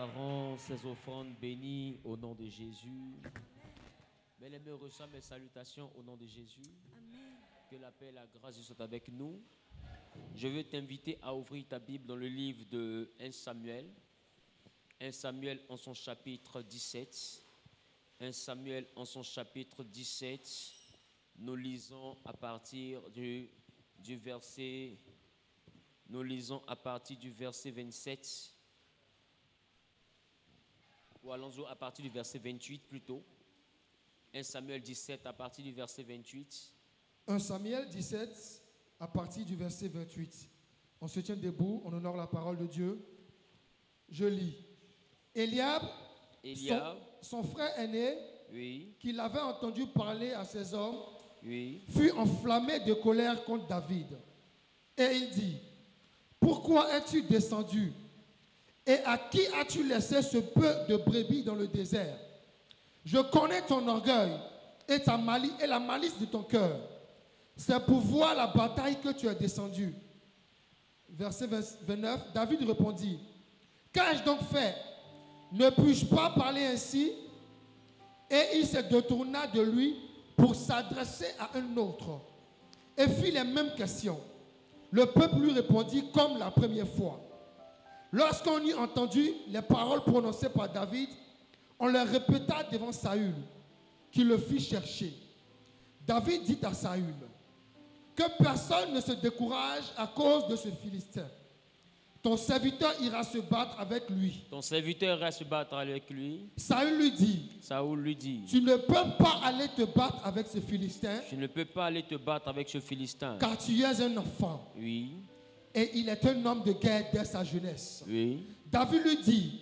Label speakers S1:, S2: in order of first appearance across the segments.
S1: déclarons ces offrandes bénies au nom de Jésus. Bien-aimés, reçois mes salutations au nom de Jésus.
S2: Amen.
S1: Que la paix et la grâce soient avec nous. Je veux t'inviter à ouvrir ta Bible dans le livre de 1 Samuel. 1 Samuel en son chapitre 17. 1 Samuel en son chapitre 17. Nous lisons à partir du verset... Nous lisons à partir du verset 27. Ou allons-y à partir du verset 28 plutôt. 1 Samuel 17 à partir du verset 28.
S3: 1 Samuel 17 à partir du verset 28. On se tient debout, on honore la parole de Dieu. Je lis. Eliab, son frère aîné,
S1: oui,
S3: qui l'avait entendu parler à ses hommes,
S1: oui,
S3: fut enflammé de colère contre David. Et il dit, pourquoi es-tu descendu? Et à qui as-tu laissé ce peu de brebis dans le désert? Je connais ton orgueil et la malice de ton cœur. C'est pour voir la bataille que tu es descendu. Verset 29, David répondit, qu'ai-je donc fait? Ne puis-je pas parler ainsi? Et il se détourna de lui pour s'adresser à un autre et fit les mêmes questions. Le peuple lui répondit comme la première fois. Lorsqu'on eut entendu les paroles prononcées par David, on les répéta devant Saül, qui le fit chercher. David dit à Saül, que personne ne se décourage à cause de ce Philistin. Ton serviteur ira se battre avec lui.
S1: Ton serviteur ira se battre avec lui.
S3: Saül lui dit, tu ne peux pas aller te battre avec ce Philistin.
S1: Tu ne peux pas aller te battre avec ce Philistin.
S3: Car tu es un enfant.
S1: Oui.
S3: Et il est un homme de guerre dès sa jeunesse.
S1: Oui.
S3: David lui dit,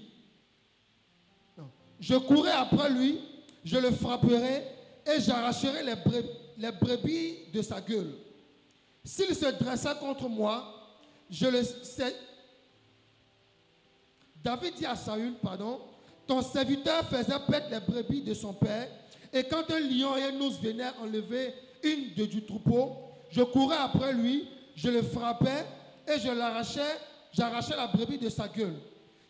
S3: je courrai après lui, je le frapperai et j'arracherai les brebis de sa gueule. S'il se dressa contre moi, je le sais. David dit à Saül, ton serviteur faisait paître les brebis de son père, et quand un lion et un ours venaient enlever une du troupeau, je courais après lui, je le frappais et j'arrachais la brebis de sa gueule.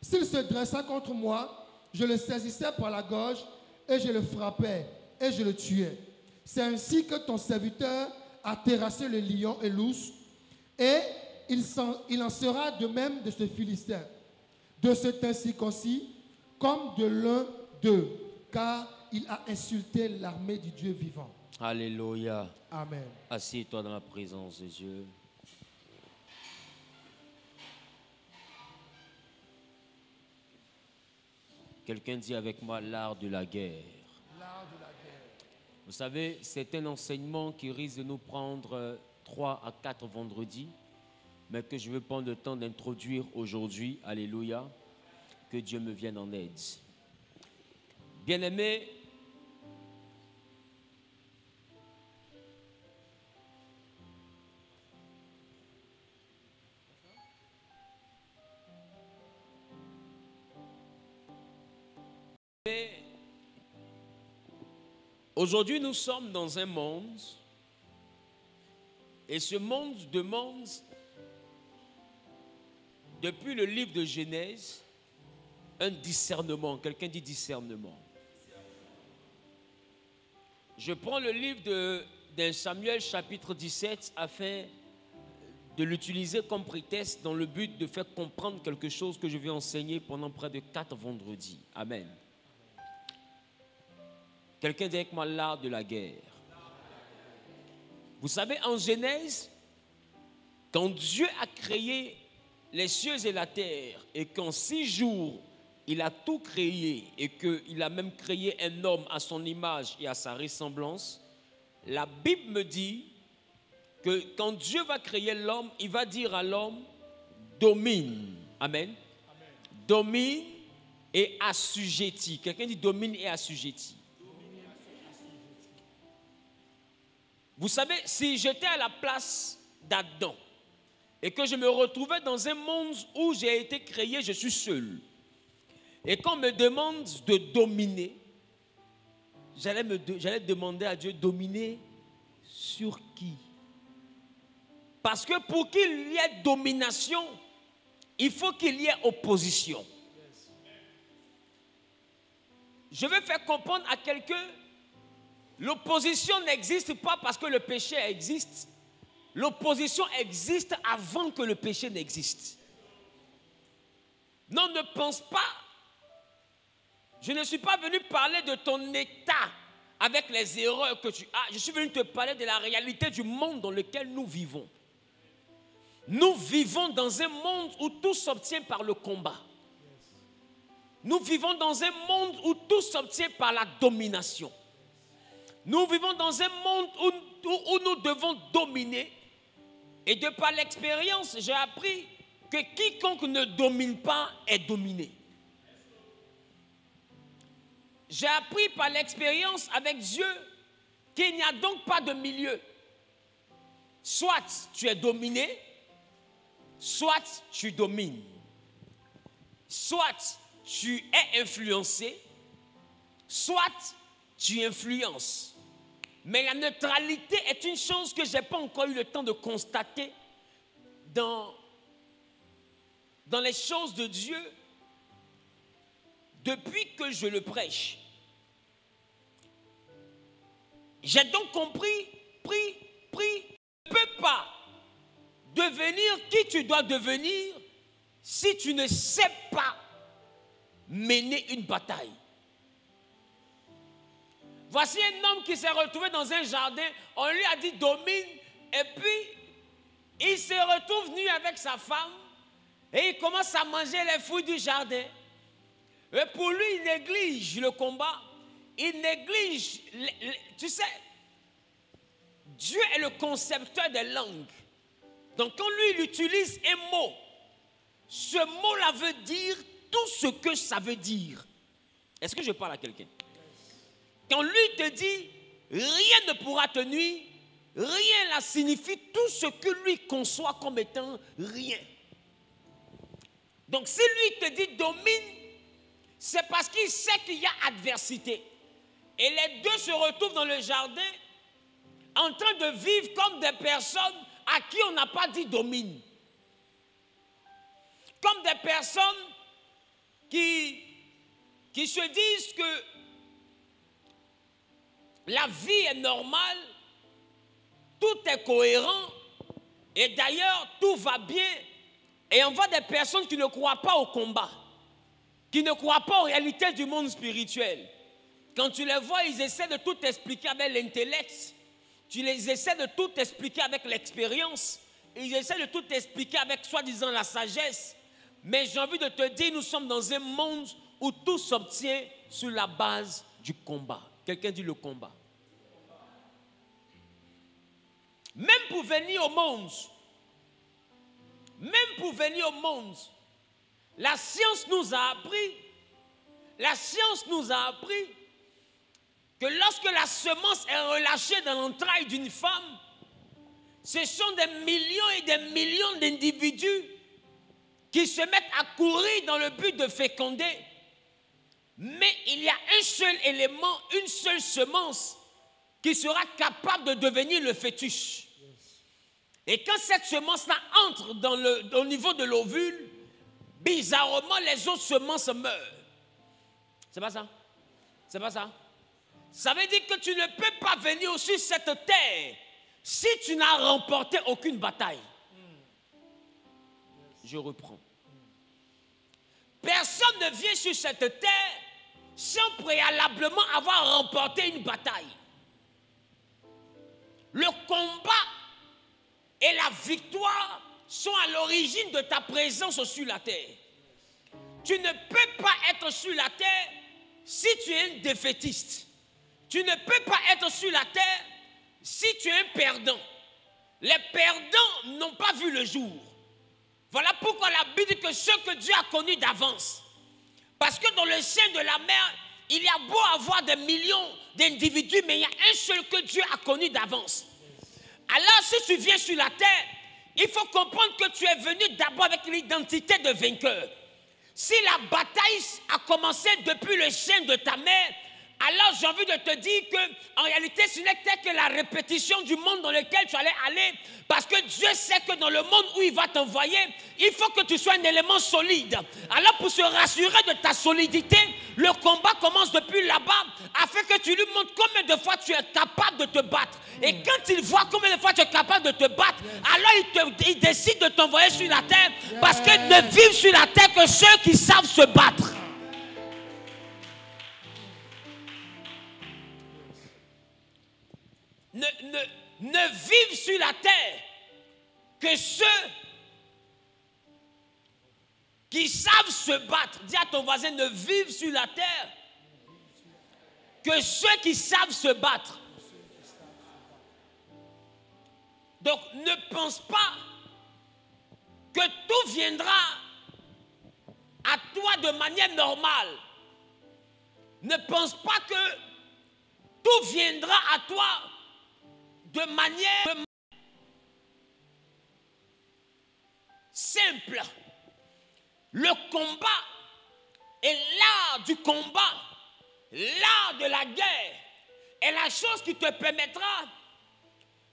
S3: S'il se dressa contre moi, je le saisissais par la gorge et je le frappais et je le tuais. C'est ainsi que ton serviteur a terrassé le lion et l'ours, et il en sera de même de ce Philistin, de cet incirconcis, comme de l'un d'eux, car il a insulté l'armée du Dieu vivant.
S1: Alléluia.
S3: Amen.
S1: Assieds-toi dans la présence de Dieu. Quelqu'un dit avec moi l'art de la guerre.
S3: L'art de la guerre.
S1: Vous savez, c'est un enseignement qui risque de nous prendre 3 à 4 vendredis, mais que je veux prendre le temps d'introduire aujourd'hui. Alléluia. Que Dieu me vienne en aide. Bien-aimés, aujourd'hui nous sommes dans un monde, et ce monde demande, depuis le livre de Genèse, un discernement. Quelqu'un dit discernement. Je prends le livre d'un Samuel chapitre 17 afin de l'utiliser comme prétexte dans le but de faire comprendre quelque chose que je vais enseigner pendant près de 4 vendredis. Amen. Quelqu'un dit avec moi l'art de la guerre. Vous savez, en Genèse, quand Dieu a créé les cieux et la terre et qu'en 6 jours, il a tout créé et qu'il a même créé un homme à son image et à sa ressemblance, la Bible me dit que quand Dieu va créer l'homme, il va dire à l'homme, domine. Amen. Amen. Domine et assujettis. Quelqu'un dit domine et assujettis. Vous savez, si j'étais à la place d'Adam et que je me retrouvais dans un monde où j'ai été créé, je suis seul, et qu'on me demande de dominer, j'allais demander à Dieu, dominer sur qui? Parce que pour qu'il y ait domination, il faut qu'il y ait opposition. je veux faire comprendre à quelqu'un, l'opposition n'existe pas parce que le péché existe. L'opposition existe avant que le péché n'existe. Non, ne pense pas. Je ne suis pas venu parler de ton état avec les erreurs que tu as. Je suis venu te parler de la réalité du monde dans lequel nous vivons. Nous vivons dans un monde où tout s'obtient par le combat. Nous vivons dans un monde où tout s'obtient par la domination. Nous vivons dans un monde où nous devons dominer. Et de par l'expérience, j'ai appris que quiconque ne domine pas est dominé. J'ai appris par l'expérience avec Dieu qu'il n'y a donc pas de milieu. Soit tu es dominé, soit tu domines. Soit tu es influencé, soit tu influences. Mais la neutralité est une chose que je n'ai pas encore eu le temps de constater dans les choses de Dieu depuis que je le prêche. J'ai donc compris, tu ne peux pas devenir qui tu dois devenir si tu ne sais pas mener une bataille. Voici un homme qui s'est retrouvé dans un jardin, on lui a dit domine, et puis il se retrouve nu avec sa femme et il commence à manger les fruits du jardin. Et pour lui, il néglige le combat, il néglige, tu sais, Dieu est le concepteur des langues. Donc quand lui, il utilise un mot, ce mot-là veut dire tout ce que ça veut dire. Est-ce que je parle à quelqu'un? Quand lui te dit, rien ne pourra te nuire, rien là signifie tout ce que lui conçoit comme étant rien. Donc si lui te dit domine, c'est parce qu'il sait qu'il y a adversité. Et les deux se retrouvent dans le jardin en train de vivre comme des personnes à qui on n'a pas dit domine. Comme des personnes qui se disent que la vie est normale, tout est cohérent, et d'ailleurs, tout va bien. Et on voit des personnes qui ne croient pas au combat, qui ne croient pas aux réalités du monde spirituel. Quand tu les vois, ils essaient de tout expliquer avec l'intellect, tu les essaies de tout expliquer avec l'expérience, ils essaient de tout expliquer avec soi-disant la sagesse. Mais j'ai envie de te dire, nous sommes dans un monde où tout s'obtient sur la base du combat. Quelqu'un dit le combat. Même pour venir au monde, la science nous a appris que lorsque la semence est relâchée dans l'entraille d'une femme, ce sont des millions et des millions d'individus qui se mettent à courir dans le but de féconder. Mais il y a un seul élément, une seule semence qui sera capable de devenir le fœtus. Et quand cette semence-là entre au niveau de l'ovule, bizarrement, les autres semences meurent. C'est pas ça? C'est pas ça? Ça veut dire que tu ne peux pas venir sur cette terre si tu n'as remporté aucune bataille. Je reprends. Personne ne vient sur cette terre sans préalablement avoir remporté une bataille. Le combat et la victoire sont à l'origine de ta présence sur la terre. Tu ne peux pas être sur la terre si tu es un défaitiste. Tu ne peux pas être sur la terre si tu es un perdant. Les perdants n'ont pas vu le jour. Voilà pourquoi la Bible dit que ceux que Dieu a connus d'avance. Parce que dans le sein de la mer, il y a beau avoir des millions d'individus, mais il y a un seul que Dieu a connu d'avance. Alors si tu viens sur la terre, il faut comprendre que tu es venu d'abord avec l'identité de vainqueur. Si la bataille a commencé depuis le sein de ta mère, Alors j'ai envie de te dire qu'en réalité ce n'était que la répétition du monde dans lequel tu allais aller, parce que Dieu sait que dans le monde où il va t'envoyer, il faut que tu sois un élément solide. Alors pour se rassurer de ta solidité, le combat commence depuis là-bas, afin que tu lui montres combien de fois tu es capable de te battre. Et quand il voit combien de fois tu es capable de te battre, alors il décide de t'envoyer sur la terre, parce que ne vivent sur la terre que ceux qui savent se battre. Ne vivent sur la terre que ceux qui savent se battre. Dis à ton voisin, ne vivent sur la terre que ceux qui savent se battre. Donc ne pense pas que tout viendra à toi de manière normale. Ne pense pas que tout viendra à toi de manière simple. Le combat est l'art du combat, l'art de la guerre est la chose qui te permettra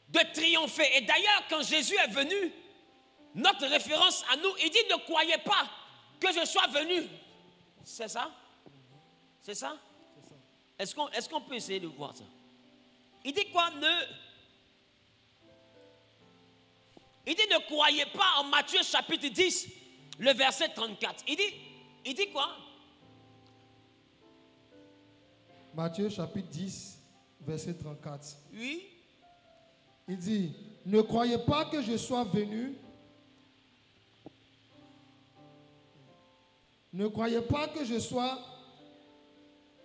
S1: de triompher. Et d'ailleurs, quand Jésus est venu, notre référence à nous, il dit ne croyez pas que je sois venu. C'est ça? C'est ça? Est-ce qu'on peut essayer de voir ça? Il dit quoi? Il dit ne croyez pas en Matthieu chapitre 10, le verset 34. Il dit quoi?
S3: Matthieu chapitre 10, verset 34.
S1: Oui.
S3: Il dit, ne croyez pas que je sois venu. Ne croyez pas que je sois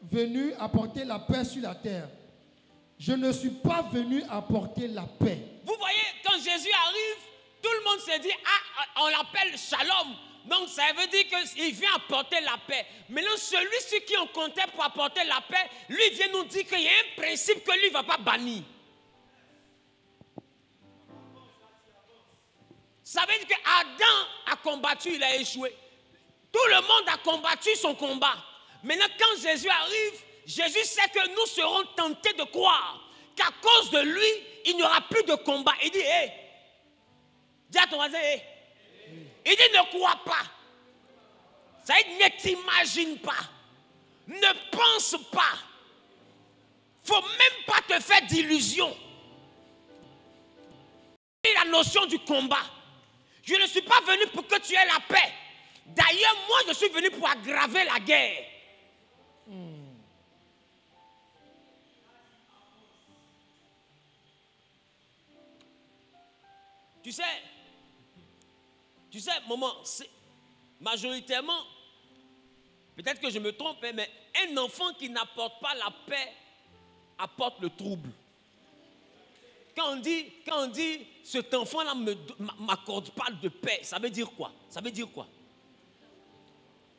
S3: venu apporter la paix sur la terre. Je ne suis pas venu apporter la paix.
S1: Vous voyez, quand Jésus arrive, tout le monde se dit, ah, on l'appelle Shalom. Donc ça veut dire qu'il vient apporter la paix. Maintenant, celui-ci qui on comptait pour apporter la paix, lui vient nous dire qu'il y a un principe que lui ne va pas bannir. Ça veut dire qu'Adam a combattu, il a échoué. Tout le monde a combattu son combat. Maintenant, quand Jésus arrive, Jésus sait que nous serons tentés de croire qu'à cause de lui, il n'y aura plus de combat. Il dit, hé, dis à ton voisin, hé. Il dit, ne crois pas. Ça veut dire, ne t'imagine pas. Ne pense pas. Il ne faut même pas te faire d'illusions. La notion du combat. Je ne suis pas venu pour que tu aies la paix. D'ailleurs, moi, je suis venu pour aggraver la guerre. Tu sais, maman, majoritairement, peut-être que je me trompe, mais un enfant qui n'apporte pas la paix apporte le trouble. Quand on dit cet enfant-là ne m'accorde pas de paix, ça veut dire quoi? Ça veut dire quoi?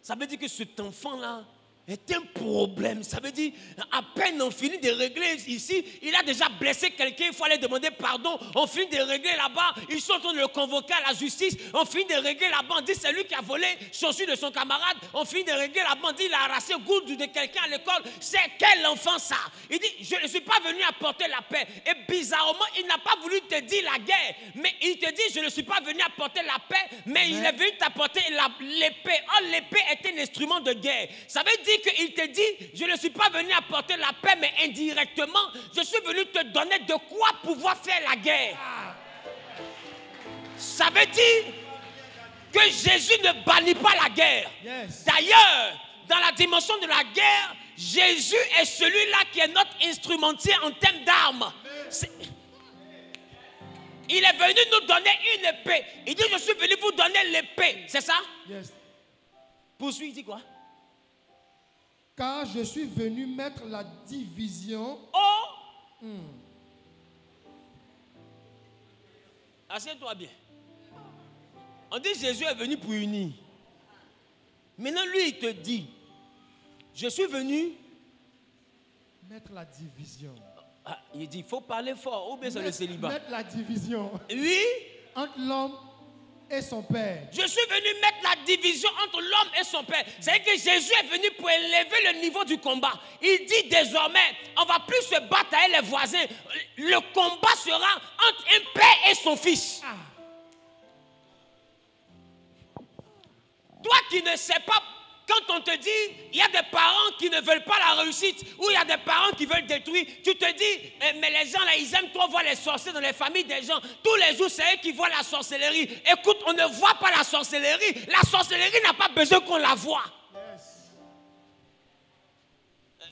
S1: Ça veut dire que cet enfant-là est un problème. Ça veut dire, à peine on finit de régler ici, il a déjà blessé quelqu'un, il faut aller demander pardon. On finit de régler là-bas, ils sont en train de le convoquer à la justice. On finit de régler là-bas, on dit c'est lui qui a volé chaussures de son camarade. On finit de régler là-bas, on dit il a arraché gourde de quelqu'un à l'école. C'est quel enfant ça? Il dit, je ne suis pas venu apporter la paix. Et bizarrement, il n'a pas voulu te dire la guerre. Mais il te dit, je ne suis pas venu apporter la paix, mais il est venu t'apporter l'épée. Oh, l'épée est un instrument de guerre. Ça veut dire qu'il te dit, je ne suis pas venu apporter la paix, mais indirectement, je suis venu te donner de quoi pouvoir faire la guerre. Ça veut dire que Jésus ne bannit pas la guerre. Yes. D'ailleurs, dans la dimension de la guerre, Jésus est celui-là qui est notre instrumentier en termes d'armes. Il est venu nous donner une épée. Il dit, je suis venu vous donner l'épée. C'est ça?
S3: Yes.
S1: Poursuis, il dit quoi?
S3: Car je suis venu mettre la division.
S1: Oh! Assieds-toi bien. On dit Jésus est venu pour unir. Maintenant, lui, il te dit, je suis venu
S3: mettre la division.
S1: Ah, il dit, il faut parler fort, ou bien c'est le célibat.
S3: Mettre la division.
S1: Oui.
S3: Entre l'homme et son père.
S1: Je suis venu mettre la division entre l'homme et son père. C'est-à-dire que Jésus est venu pour élever le niveau du combat. Il dit désormais, on ne va plus se battre avec les voisins. Le combat sera entre un père et son fils. Toi qui ne sais pas, quand on te dit, il y a des parents qui ne veulent pas la réussite, ou il y a des parents qui veulent détruire, tu te dis, mais les gens là, ils aiment trop voir les sorciers dans les familles des gens. Tous les jours, c'est eux qui voient la sorcellerie. Écoute, on ne voit pas la sorcellerie. La sorcellerie n'a pas besoin qu'on la voie. Yes.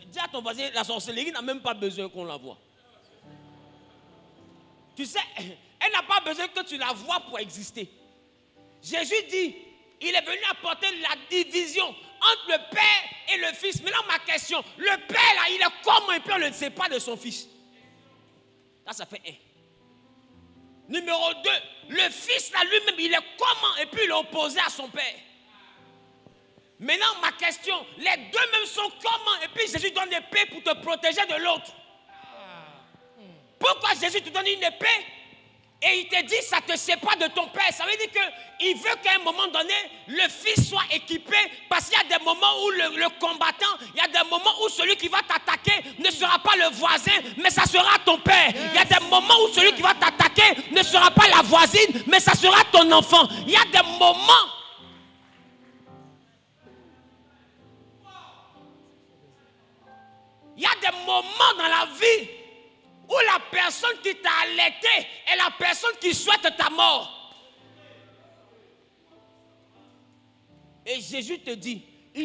S1: Dis à ton voisin, la sorcellerie n'a même pas besoin qu'on la voie. Tu sais, elle n'a pas besoin que tu la vois pour exister. Jésus dit, il est venu apporter la division entre le père et le fils. Maintenant, ma question, le père là, il est comment et puis on ne sait pas de son fils. Là, ça fait 1. Numéro 2, le fils là lui-même, il est comment et puis il est opposé à son père. Maintenant, ma question, les deux même sont comment et puis Jésus donne une épée pour te protéger de l'autre. Pourquoi Jésus te donne une épée? Et il te dit, ça te sépare de ton père. Ça veut dire qu'il veut qu'à un moment donné, le fils soit équipé. Parce qu'il y a des moments où le combattant, il y a des moments où celui qui va t'attaquer ne sera pas le voisin, mais ça sera ton père. Il y a des moments où celui qui va t'attaquer ne sera pas la voisine, mais ça sera ton enfant. Il y a des moments. Il y a des moments dans la vie où la personne qui t'a allaité est la personne qui souhaite ta mort. Et Jésus te dit, je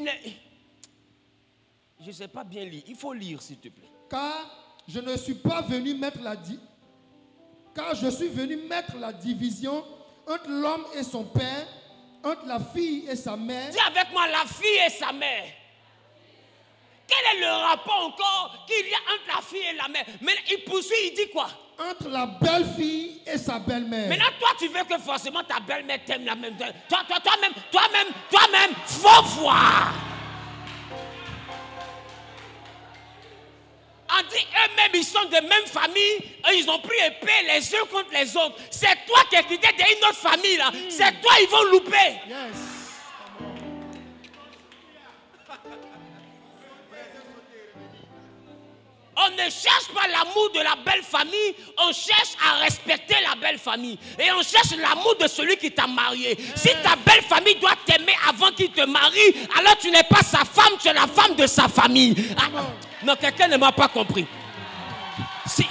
S1: ne sais pas bien lire, il faut lire s'il te plaît.
S3: Car je suis venu mettre la division entre l'homme et son père, entre la fille et sa mère.
S1: Dis avec moi, la fille et sa mère. Quel est le rapport encore qu'il y a entre la fille et la mère? Mais il poursuit, il dit quoi?
S3: Entre la belle-fille et sa belle-mère.
S1: Maintenant, toi, tu veux que forcément ta belle-mère t'aime la même. Toi-même, faut voir. On dit eux-mêmes, ils sont de même famille, ils ont pris épée les uns contre les autres. C'est toi qui es quitté d'une autre famille là. C'est toi, ils vont louper.
S3: Yes.
S1: On ne cherche pas l'amour de la belle famille, on cherche à respecter la belle famille. Et on cherche l'amour de celui qui t'a marié. Si ta belle famille doit t'aimer avant qu'il te marie, alors tu n'es pas sa femme, tu es la femme de sa famille. Ah, non, quelqu'un ne m'a pas compris. Si.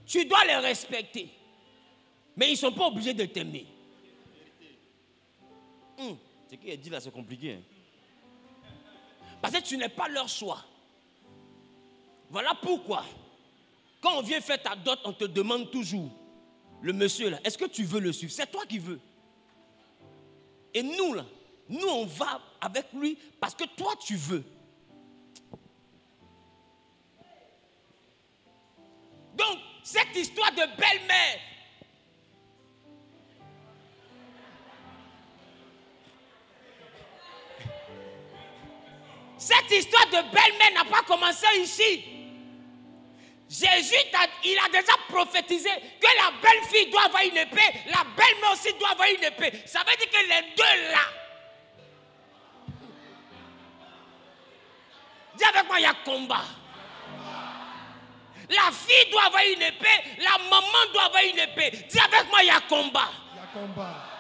S1: Tu dois les respecter. Mais ils ne sont pas obligés de t'aimer. Ce qu'il a dit là, c'est compliqué. Parce que tu n'es pas leur choix. Voilà pourquoi, quand on vient faire ta dot, on te demande toujours, le monsieur là, est-ce que tu veux le suivre? C'est toi qui veux. Et nous là, nous on va avec lui parce que toi tu veux. Donc, cette histoire de belle-mère, cette histoire de belle-mère n'a pas commencé ici. Jésus, il a déjà prophétisé que la belle-fille doit avoir une épée, la belle-mère aussi doit avoir une épée. Ça veut dire que les deux là. Dis avec moi, il y a combat. La fille doit avoir une épée, la maman doit avoir une épée. Dis avec moi, il y a combat.
S3: Il y a combat.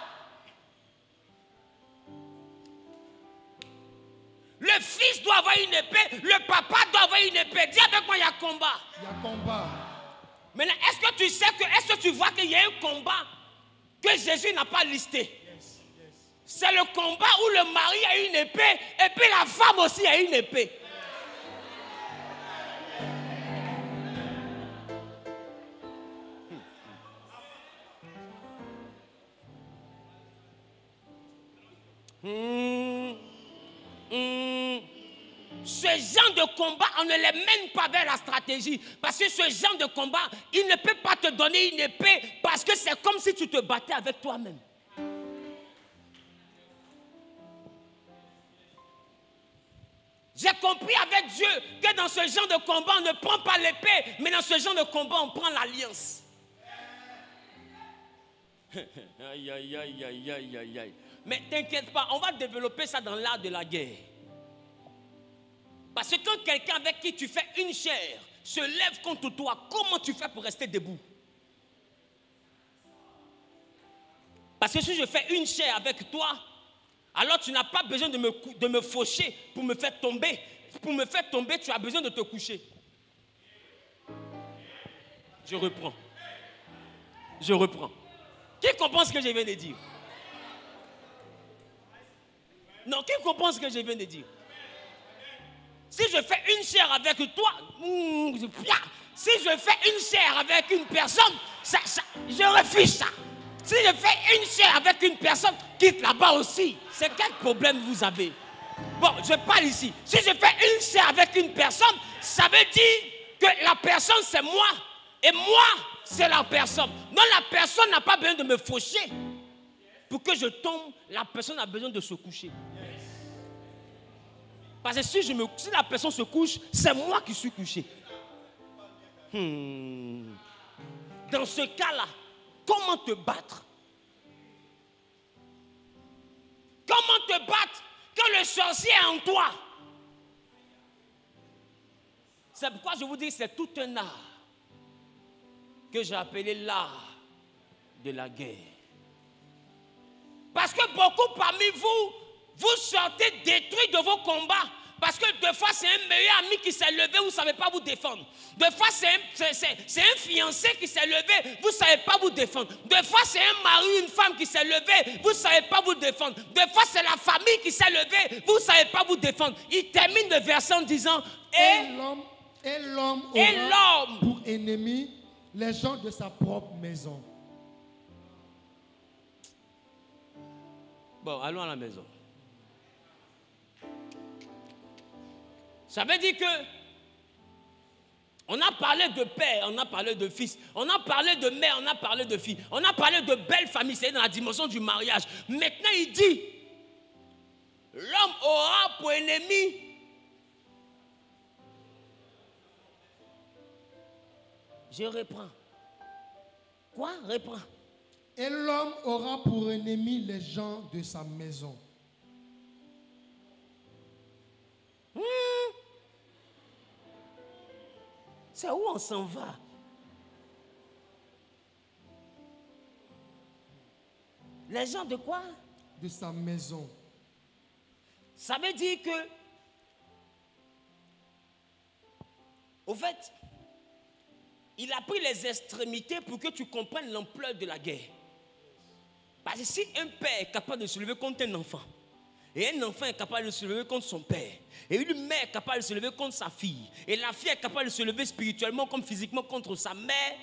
S1: Le fils doit avoir une épée, le papa doit avoir une épée. Dis avec moi, il y a combat.
S3: Il y a combat.
S1: Maintenant, est-ce que tu vois qu'il y a un combat que Jésus n'a pas listé?
S3: Yes, yes.
S1: C'est le combat où le mari a une épée et puis la femme aussi a une épée. Ce genre de combat, on ne les mène pas vers la stratégie. Parce que ce genre de combat, il ne peut pas te donner une épée parce que c'est comme si tu te battais avec toi-même. J'ai compris avec Dieu que dans ce genre de combat, on ne prend pas l'épée, mais dans ce genre de combat, on prend l'alliance. Aïe, aïe, aïe, aïe, aïe, aïe, aïe. Mais t'inquiète pas, on va développer ça dans l'art de la guerre. Parce que quand quelqu'un avec qui tu fais une chair se lève contre toi, comment tu fais pour rester debout? Parce que si je fais une chair avec toi, alors tu n'as pas besoin de me faucher pour me faire tomber. Pour me faire tomber, tu as besoin de te coucher. Je reprends. Je reprends. Qui comprend ce que je viens de dire? Non, qui comprend ce que je viens de dire? Si je fais une chair avec toi, si je fais une chair avec une personne, je refuse ça. Si je fais une chair avec une personne, quitte là-bas aussi. C'est quel problème vous avez? Bon, je parle ici. Si je fais une chair avec une personne, ça veut dire que la personne c'est moi et moi c'est la personne. Non, la personne n'a pas besoin de me faucher. Pour que je tombe, la personne a besoin de se coucher. Parce que si la personne se couche, c'est moi qui suis couché. Dans ce cas-là, comment te battre? Comment te battre quand le sorcier est en toi? C'est pourquoi je vous dis que c'est tout un art que j'ai appelé l'art de la guerre. Parce que beaucoup parmi vous, vous sortez détruits de vos combats. Parce que deux fois, c'est un meilleur ami qui s'est levé, vous ne savez pas vous défendre. Deux fois, c'est un fiancé qui s'est levé, vous ne savez pas vous défendre. Deux fois, c'est un mari, une femme qui s'est levé, vous ne savez pas vous défendre. Deux fois, c'est la famille qui s'est levée, vous ne savez pas vous défendre. Il termine le verset en disant
S3: Et l'homme aura pour ennemi les gens de sa propre maison.
S1: Bon, allons à la maison. Ça veut dire que on a parlé de père, on a parlé de fils, on a parlé de mère, on a parlé de fille, on a parlé de belle famille, c'est dans la dimension du mariage. Maintenant, il dit, l'homme aura pour ennemi je reprends. Quoi? Reprends.
S3: Et l'homme aura pour ennemi les gens de sa maison.
S1: C'est où on s'en va? Les gens de quoi?
S3: De sa maison.
S1: Ça veut dire que, au fait, il a pris les extrémités pour que tu comprennes l'ampleur de la guerre. Parce que si un père est capable de se lever contre un enfant, et un enfant est capable de se lever contre son père, et une mère est capable de se lever contre sa fille, et la fille est capable de se lever spirituellement comme physiquement contre sa mère,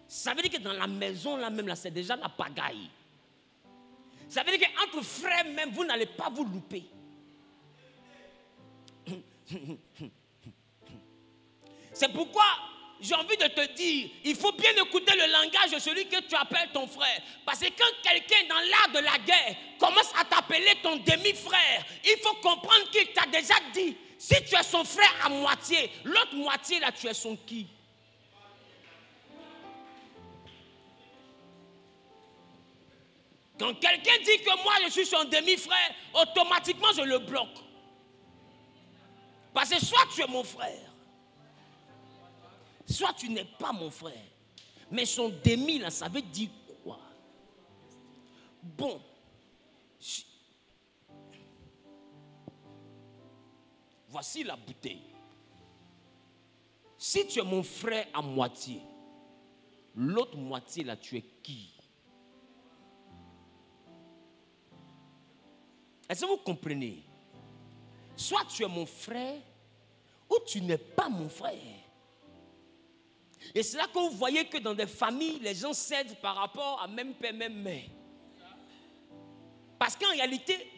S1: ça veut dire que dans la maison là même, là, c'est déjà la pagaille. Ça veut dire qu'entre frères même, vous n'allez pas vous louper. C'est pourquoi j'ai envie de te dire, il faut bien écouter le langage de celui que tu appelles ton frère. Parce que quand quelqu'un dans l'art de la guerre commence à t'appeler ton demi-frère, il faut comprendre qu'il t'a déjà dit, si tu es son frère à moitié, l'autre moitié là, tu es son qui? Quand quelqu'un dit que moi je suis son demi-frère, automatiquement je le bloque. Parce que soit tu es mon frère, soit tu n'es pas mon frère. Mais son demi, là, ça veut dire quoi? Bon. Voici la bouteille. Si tu es mon frère à moitié, l'autre moitié, là, tu es qui? Est-ce que vous comprenez? Soit tu es mon frère, ou tu n'es pas mon frère. Et c'est là que vous voyez que dans des familles, les gens cèdent par rapport à même père, même mère. Parce qu'en réalité,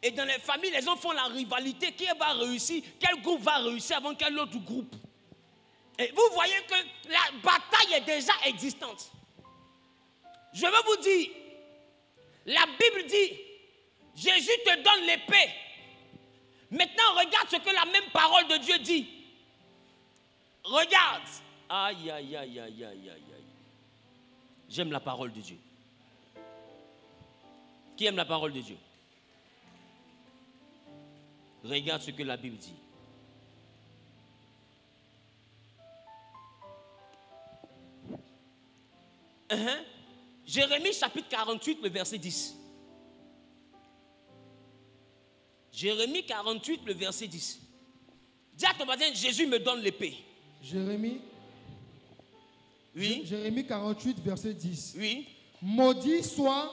S1: et dans les familles, les gens font la rivalité. Qui va réussir? Quel groupe va réussir avant quel autre groupe? Et vous voyez que la bataille est déjà existante. Je veux vous dire, la Bible dit, Jésus te donne l'épée. Maintenant, regarde ce que la même parole de Dieu dit. Regarde. Aïe, aïe, aïe, aïe, aïe, aïe, aïe. J'aime la parole de Dieu. Qui aime la parole de Dieu? Regarde ce que la Bible dit. Jérémie chapitre 48, le verset 10. Jérémie 48, le verset 10. Dis à ton voisin, Jésus me donne l'épée.
S3: Jérémie.
S1: Oui.
S3: Jérémie 48, verset 10.
S1: Oui.
S3: Maudit soit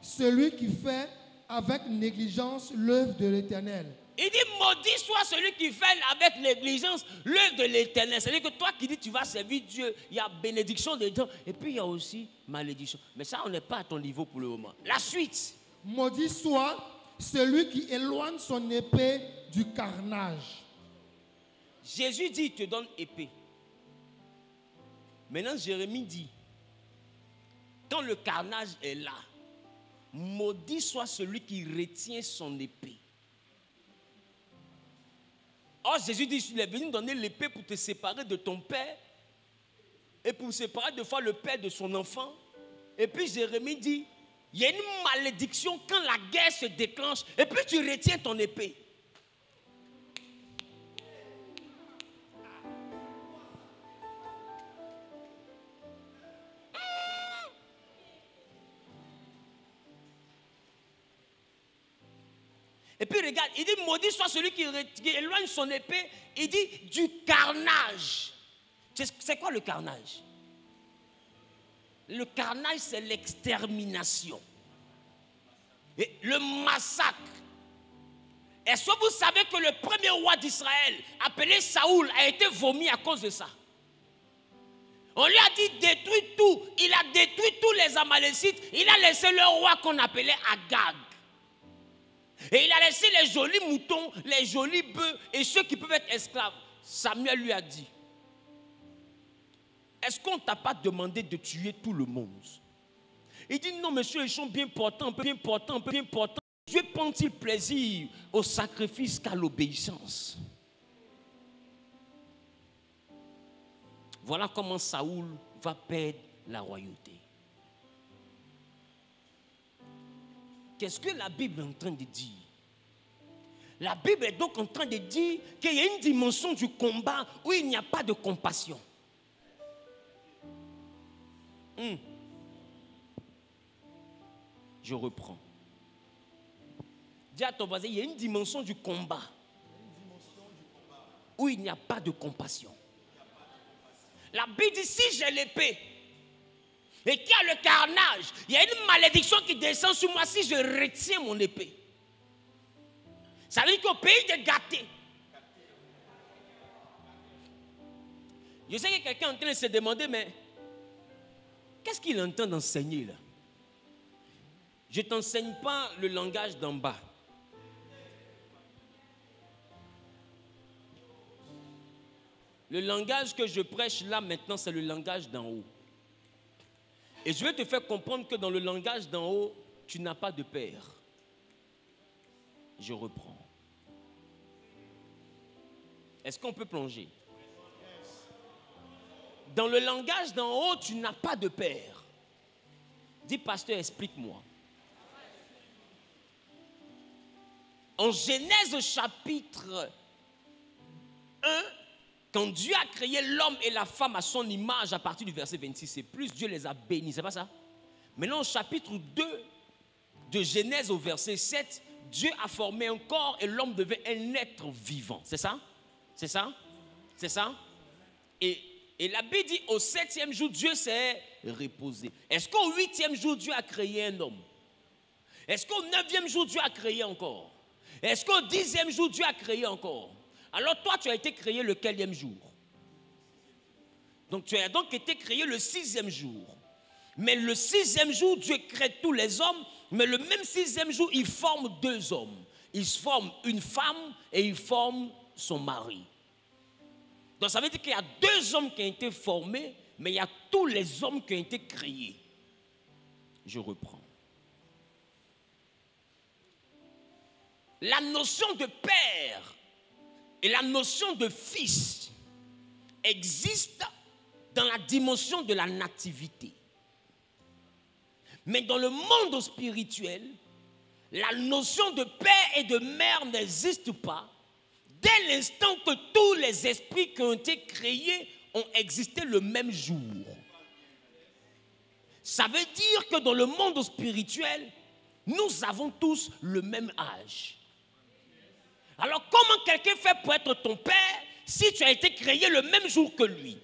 S3: celui qui fait avec négligence l'œuvre de l'Éternel.
S1: Il dit, maudit soit celui qui fait avec négligence l'œuvre de l'Éternel. C'est-à-dire que toi qui dis tu vas servir Dieu, il y a bénédiction dedans et puis il y a aussi malédiction. Mais ça, on n'est pas à ton niveau pour le moment. La suite.
S3: Maudit soit celui qui éloigne son épée du carnage.
S1: Jésus dit, il te donne épée. Maintenant, Jérémie dit, quand le carnage est là, maudit soit celui qui retient son épée. Or, Jésus dit, il est venu donner l'épée pour te séparer de ton père et pour séparer de fois le père de son enfant. Et puis Jérémie dit, il y a une malédiction quand la guerre se déclenche et puis tu retiens ton épée. Et puis regarde, il dit maudit soit celui qui éloigne son épée. Il dit du carnage. C'est quoi le carnage? Le carnage, c'est l'extermination. Et le massacre. Est-ce que vous savez que le premier roi d'Israël, appelé Saoul, a été vomi à cause de ça? On lui a dit détruis tout. Il a détruit tous les Amalécites. Il a laissé le roi qu'on appelait Agag. Et il a laissé les jolis moutons, les jolis bœufs et ceux qui peuvent être esclaves. Samuel lui a dit, est-ce qu'on ne t'a pas demandé de tuer tout le monde? Il dit, non monsieur, ils sont bien portants, bien portants, bien portants. Dieu prend-il plaisir au sacrifice qu'à l'obéissance? Voilà comment Saoul va perdre la royauté. Qu'est-ce que la Bible est en train de dire? La Bible est donc en train de dire qu'il y a une dimension du combat où il n'y a pas de compassion. Je reprends. Dis à ton voisin, il y a une dimension du combat où il n'y a pas de compassion. La Bible dit, si j'ai l'épée et qu'il y a le carnage, il y a une malédiction qui descend sur moi si je retiens mon épée. Ça veut dire qu'au pays de gâtés. Je sais que quelqu'un est en train de se demander, mais qu'est-ce qu'il entend d'enseigner là? Je ne t'enseigne pas le langage d'en bas. Le langage que je prêche là maintenant, c'est le langage d'en haut. Et je vais te faire comprendre que dans le langage d'en haut, tu n'as pas de père. Je reprends. Est-ce qu'on peut plonger? Dans le langage d'en haut, tu n'as pas de père. Dis, pasteur, explique-moi. En Genèse chapitre 1, quand Dieu a créé l'homme et la femme à son image, à partir du verset 26 et plus, Dieu les a bénis, c'est pas ça? Maintenant, au chapitre 2 de Genèse au verset 7, Dieu a formé un corps et l'homme devait un être vivant. C'est ça? C'est ça? C'est ça? Et la Bible dit, au 7e jour, Dieu s'est reposé. Est-ce qu'au 8e jour, Dieu a créé un homme? Est-ce qu'au 9e jour, Dieu a créé encore? Est-ce qu'au 10e jour, Dieu a créé encore? Alors toi, tu as été créé le quelième jour? Donc tu as donc été créé le 6e jour. Mais le 6e jour, Dieu crée tous les hommes, mais le même 6e jour, il forme deux hommes. Il forme une femme et il forme son mari. Donc ça veut dire qu'il y a deux hommes qui ont été formés, mais il y a tous les hommes qui ont été créés. Je reprends. La notion de père et la notion de fils existe dans la dimension de la nativité. Mais dans le monde spirituel, la notion de père et de mère n'existe pas dès l'instant que tous les esprits qui ont été créés ont existé le même jour. Ça veut dire que dans le monde spirituel, nous avons tous le même âge. Alors comment quelqu'un fait pour être ton père si tu as été créé le même jour que lui?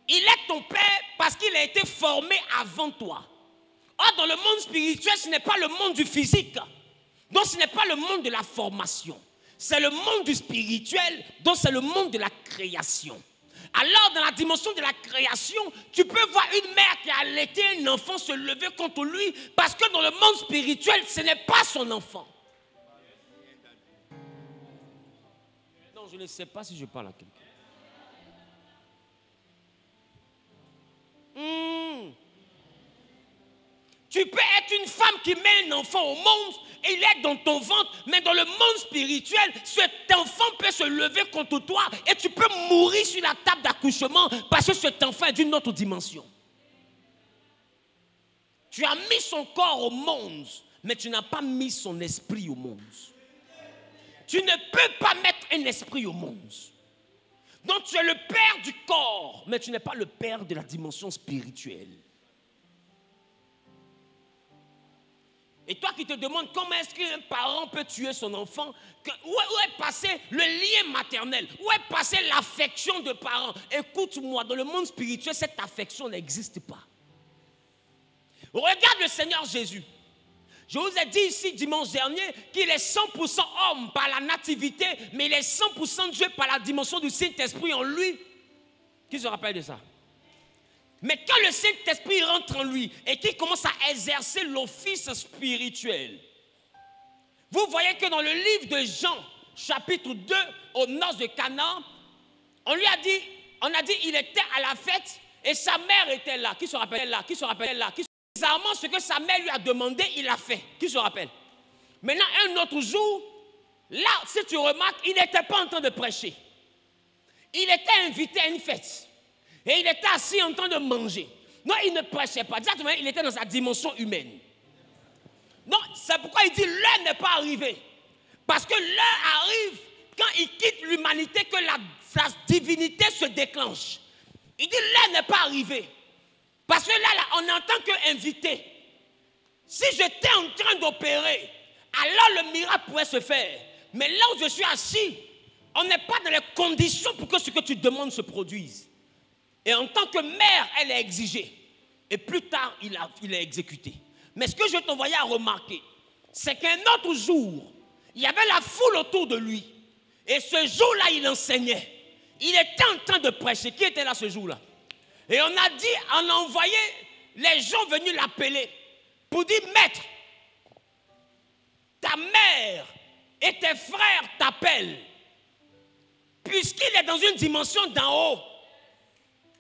S1: Il est ton père parce qu'il a été formé avant toi. Or, dans le monde spirituel, ce n'est pas le monde du physique. Donc, ce n'est pas le monde de la formation. C'est le monde du spirituel, donc c'est le monde de la création. Alors, dans la dimension de la création, tu peux voir une mère qui a allaité un enfant se lever contre lui parce que dans le monde spirituel, ce n'est pas son enfant. Non, je ne sais pas si je parle à quelqu'un. Tu peux être une femme qui met un enfant au monde et il est dans ton ventre, mais dans le monde spirituel, cet enfant peut se lever contre toi et tu peux mourir sur la table d'accouchement parce que cet enfant est d'une autre dimension. Tu as mis son corps au monde, mais tu n'as pas mis son esprit au monde. Tu ne peux pas mettre un esprit au monde. Donc tu es le père du corps, mais tu n'es pas le père de la dimension spirituelle. Et toi qui te demandes comment est-ce qu'un parent peut tuer son enfant, où est passé le lien maternel? Où est passé l'affection de parents? Écoute-moi, dans le monde spirituel, cette affection n'existe pas. Regarde le Seigneur Jésus. Je vous ai dit ici dimanche dernier qu'il est 100% homme par la nativité, mais il est 100% Dieu par la dimension du Saint-Esprit en lui. Qui se rappelle de ça? Mais quand le Saint-Esprit rentre en lui et qu'il commence à exercer l'office spirituel, vous voyez que dans le livre de Jean, chapitre 2, aux noces de Cana, on a dit il était à la fête et sa mère était là. Qui se rappelle là? Qui se rappelle là? Bizarrement, ce que sa mère lui a demandé, il a fait. Qui se rappelle? Maintenant, un autre jour, là, si tu remarques, il n'était pas en train de prêcher. Il était invité à une fête. Et il était assis en train de manger. Non, il ne prêchait pas. Exactement, il était dans sa dimension humaine. Non, c'est pourquoi il dit l'heure n'est pas arrivée. Parce que l'heure arrive quand il quitte l'humanité que sa divinité se déclenche. Il dit l'heure n'est pas arrivée. Parce que là, on n'entend qu'invité. Si j'étais en train d'opérer, alors le miracle pourrait se faire. Mais là où je suis assis, on n'est pas dans les conditions pour que ce que tu demandes se produise. Et en tant que mère, elle est exigée. Et plus tard, il est exécuté. Mais ce que je t'envoyais à remarquer, c'est qu'un autre jour, il y avait la foule autour de lui. Et ce jour-là, il enseignait. Il était en train de prêcher. Qui était là ce jour-là? Et on a envoyé les gens venus l'appeler pour dire, Maître, ta mère et tes frères t'appellent. Puisqu'il est dans une dimension d'en haut.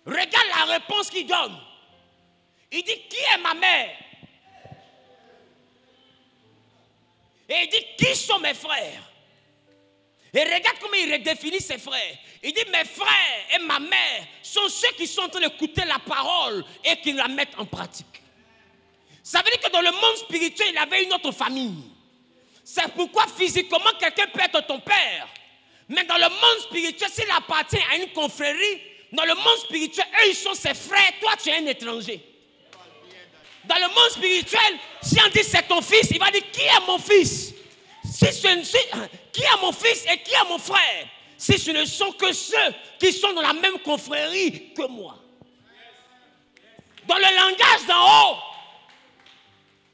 S1: Regarde la réponse qu'il donne. Il dit, qui est ma mère? Et il dit, qui sont mes frères? Et regarde comment il redéfinit ses frères. Il dit, mes frères et ma mère sont ceux qui sont en train d'écouter la parole et qui la mettent en pratique. Ça veut dire que dans le monde spirituel, il avait une autre famille. C'est pourquoi physiquement, quelqu'un peut être ton père. Mais dans le monde spirituel, s'il appartient à une confrérie, dans le monde spirituel, eux, ils sont ses frères. Toi, tu es un étranger. Dans le monde spirituel, si on dit c'est ton fils, il va dire qui est mon fils? Qui est mon fils et qui est mon frère? Si ce ne sont que ceux qui sont dans la même confrérie que moi. Dans le langage d'en haut,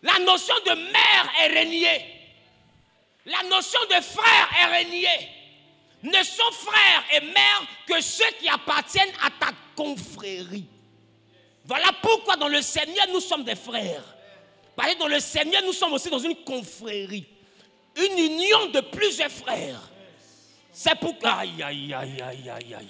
S1: la notion de mère est reniée. La notion de frère est reniée. Ne sont frères et mères que ceux qui appartiennent à ta confrérie. Voilà pourquoi dans le Seigneur, nous sommes des frères. Parce que dans le Seigneur, nous sommes aussi dans une confrérie. Une union de plusieurs frères. C'est pourquoi... Aïe, aïe, aïe, aïe, aïe, aïe.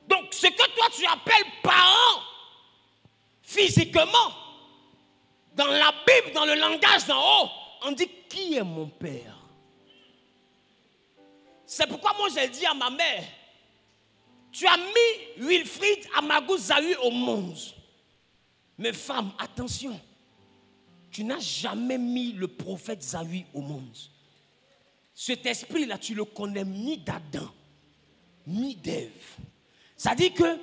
S1: Donc, ce que toi, tu appelles parents, physiquement, dans la Bible, dans le langage d'en haut, on dit qui est mon père? C'est pourquoi moi j'ai dit à ma mère, tu as mis Wilfrid Amagou Zahui au monde. Mais femme, attention, tu n'as jamais mis le prophète Zahui au monde. Cet esprit-là, tu le connais ni d'Adam, ni d'Ève. Ça dit que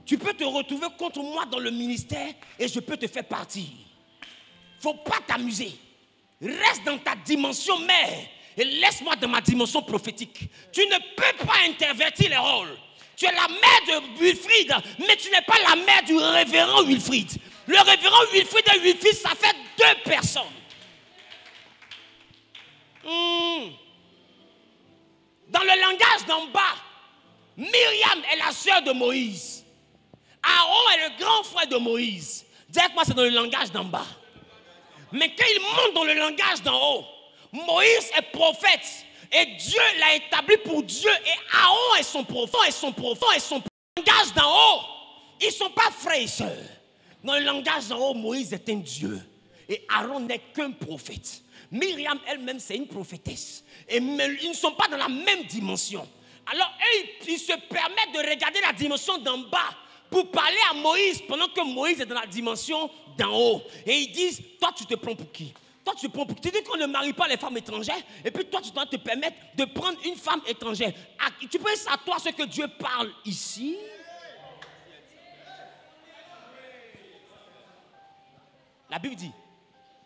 S1: tu peux te retrouver contre moi dans le ministère et je peux te faire partir. Il ne faut pas t'amuser. Reste dans ta dimension mère et laisse-moi dans ma dimension prophétique. Tu ne peux pas intervertir les rôles. Tu es la mère de Wilfrid, mais tu n'es pas la mère du révérend Wilfrid. Le révérend Wilfrid et Wilfrid, ça fait deux personnes. Dans le langage d'en bas, Myriam est la sœur de Moïse. Aaron est le grand frère de Moïse. Dites-moi, c'est dans le langage d'en bas. Mais quand il monte dans le langage d'en haut, Moïse est prophète. Et Dieu l'a établi pour Dieu. Et Aaron est son prophète. Dans le langage d'en haut, ils ne sont pas frères et sœurs. Dans le langage d'en haut, Moïse est un Dieu. Et Aaron n'est qu'un prophète. Myriam elle-même, c'est une prophétesse. Et ils ne sont pas dans la même dimension. Alors, eux, ils se permettent de regarder la dimension d'en bas pour parler à Moïse pendant que Moïse est dans la dimension d'en haut. Et ils disent, toi, tu te prends pour qui? Toi, tu te prends pour qui? Tu dis qu'on ne marie pas les femmes étrangères et puis toi, tu dois te permettre de prendre une femme étrangère. Tu penses à toi ce que Dieu parle ici? La Bible dit,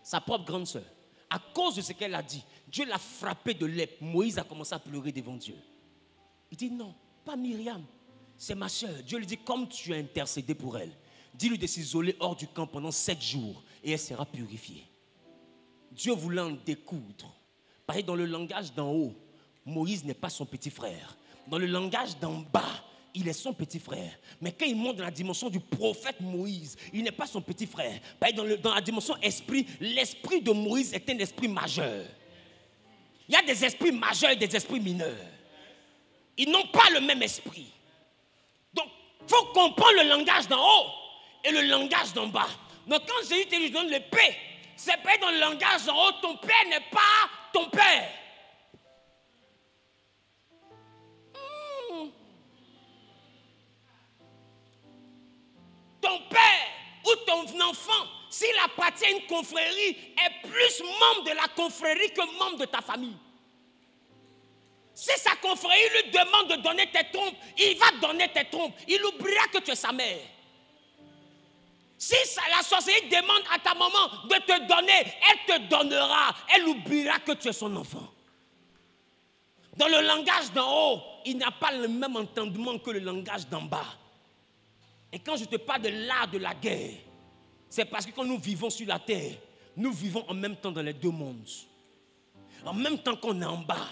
S1: sa propre grande sœur, à cause de ce qu'elle a dit, Dieu l'a frappé de lèpre. Moïse a commencé à pleurer devant Dieu. Il dit non, pas Myriam, c'est ma sœur. Dieu lui dit, comme tu as intercédé pour elle, dis-lui de s'isoler hors du camp pendant 7 jours et elle sera purifiée. Dieu voulait en découdre. Parce que dans le langage d'en haut, Moïse n'est pas son petit frère. Dans le langage d'en bas, il est son petit frère. Mais quand il monte dans la dimension du prophète Moïse, il n'est pas son petit frère. Parce que dans la dimension esprit, l'esprit de Moïse est un esprit majeur. Il y a des esprits majeurs et des esprits mineurs. Ils n'ont pas le même esprit. Donc, il faut comprendre le langage d'en haut et le langage d'en bas. Donc, quand Jésus te lui donne l'épée, c'est pas dans le langage d'en haut, ton père n'est pas ton père. Ton père ou ton enfant, s'il appartient à une confrérie, est plus membre de la confrérie que membre de ta famille. Si sa confrérie lui demande de donner tes trompes, il va donner tes trompes. Il oubliera que tu es sa mère. Si la sorcellerie demande à ta maman de te donner, elle te donnera. Elle oubliera que tu es son enfant. Dans le langage d'en haut, il n'a pas le même entendement que le langage d'en bas. Et quand je te parle de l'art de la guerre, c'est parce que quand nous vivons sur la terre, nous vivons en même temps dans les deux mondes. En même temps qu'on est en bas,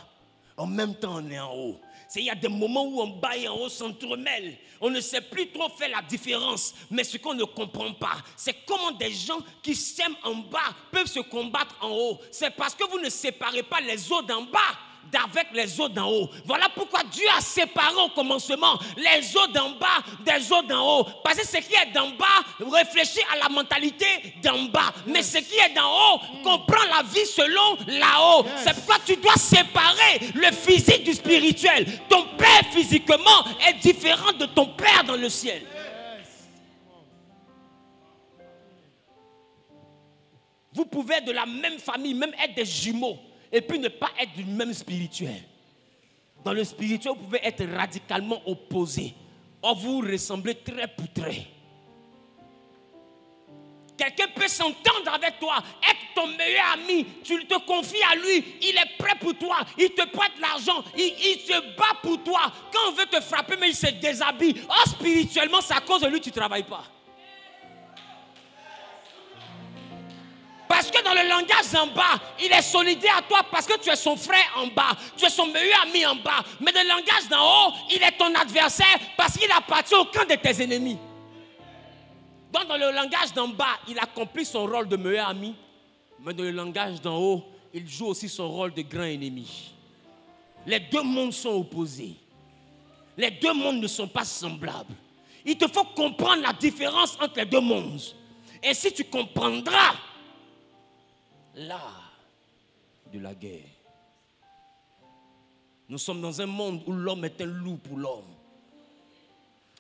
S1: en même temps on est en haut. Il y a des moments où en bas et en haut s'entremêlent. On ne sait plus trop faire la différence. Mais ce qu'on ne comprend pas, c'est comment des gens qui s'aiment en bas peuvent se combattre en haut. C'est parce que vous ne séparez pas les eaux d'en bas d'avec les eaux d'en haut. Voilà pourquoi Dieu a séparé au commencement les eaux d'en bas des eaux d'en haut. Parce que ce qui est d'en bas réfléchit à la mentalité d'en bas. Mais ce qui est d'en haut comprend la vie selon là-haut. C'est pourquoi tu dois séparer le physique du spirituel. Ton père physiquement est différent de ton père dans le ciel. Vous pouvez être de la même famille, même être des jumeaux, et puis ne pas être du même spirituel. Dans le spirituel, vous pouvez être radicalement opposés. Or, vous ressemblez trait pour trait. Quelqu'un peut s'entendre avec toi, être ton meilleur ami, tu te confies à lui, il est prêt pour toi, il te prête l'argent, il se bat pour toi. Quand on veut te frapper, mais il se déshabille. Or, spirituellement, c'est à cause de lui que tu ne travailles pas. Parce que dans le langage en bas, il est solidaire à toi parce que tu es son frère en bas. Tu es son meilleur ami en bas. Mais dans le langage d'en haut, il est ton adversaire parce qu'il appartient au camp de tes ennemis. Donc dans le langage d'en bas, il accomplit son rôle de meilleur ami. Mais dans le langage d'en haut, il joue aussi son rôle de grand ennemi. Les deux mondes sont opposés. Les deux mondes ne sont pas semblables. Il te faut comprendre la différence entre les deux mondes. Et si tu comprendras, là, de la guerre. Nous sommes dans un monde où l'homme est un loup pour l'homme.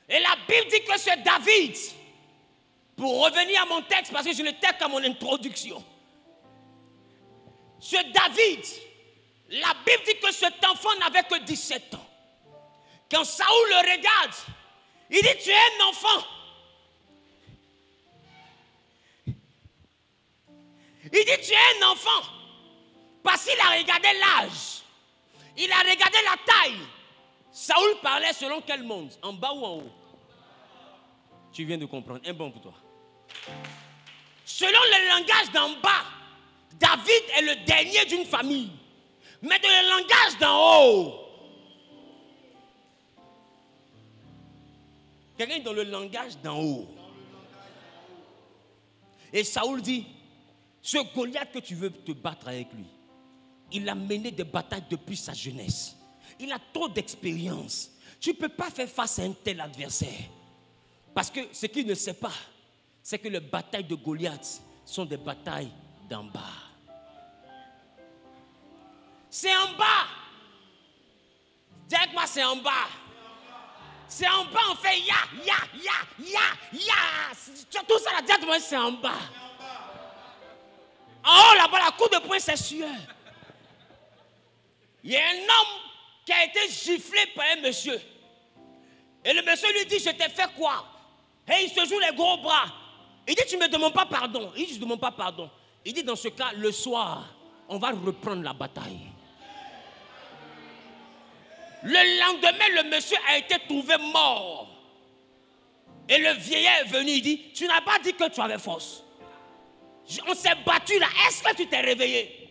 S1: Et la Bible dit que c'est David, pour revenir à mon texte, parce que je ne l'étais qu'à mon introduction. Ce David, la Bible dit que cet enfant n'avait que 17 ans. Quand Saoul le regarde, il dit, tu es un enfant. Il dit, tu es un enfant. Parce qu'il a regardé l'âge. Il a regardé la taille. Saoul parlait selon quel monde? En bas ou en haut? Tu viens de comprendre. Un bon pour toi. Selon le langage d'en bas, David est le dernier d'une famille. Mais dans le langage d'en haut, quelqu'un dans le langage d'en haut. Et Saoul dit, ce Goliath que tu veux te battre avec lui, il a mené des batailles depuis sa jeunesse. Il a trop d'expérience. Tu ne peux pas faire face à un tel adversaire. Parce que ce qu'il ne sait pas, c'est que les batailles de Goliath sont des batailles d'en bas. C'est en bas. Dis avec moi, c'est en bas. C'est en bas, on fait ya. Tout ça, la diable, c'est en bas. En haut, là-bas, la cour de poing, c'est sueur. Il y a un homme qui a été giflé par un monsieur. Et le monsieur lui dit, je t'ai fait quoi? Et il se joue les gros bras. Il dit, tu ne me demandes pas pardon. Il dit, je ne demande pas pardon. Il dit, dans ce cas, le soir, on va reprendre la bataille. Le lendemain, le monsieur a été trouvé mort. Et le vieillard est venu, il dit, tu n'as pas dit que tu avais force. On s'est battu là, est-ce que tu t'es réveillé?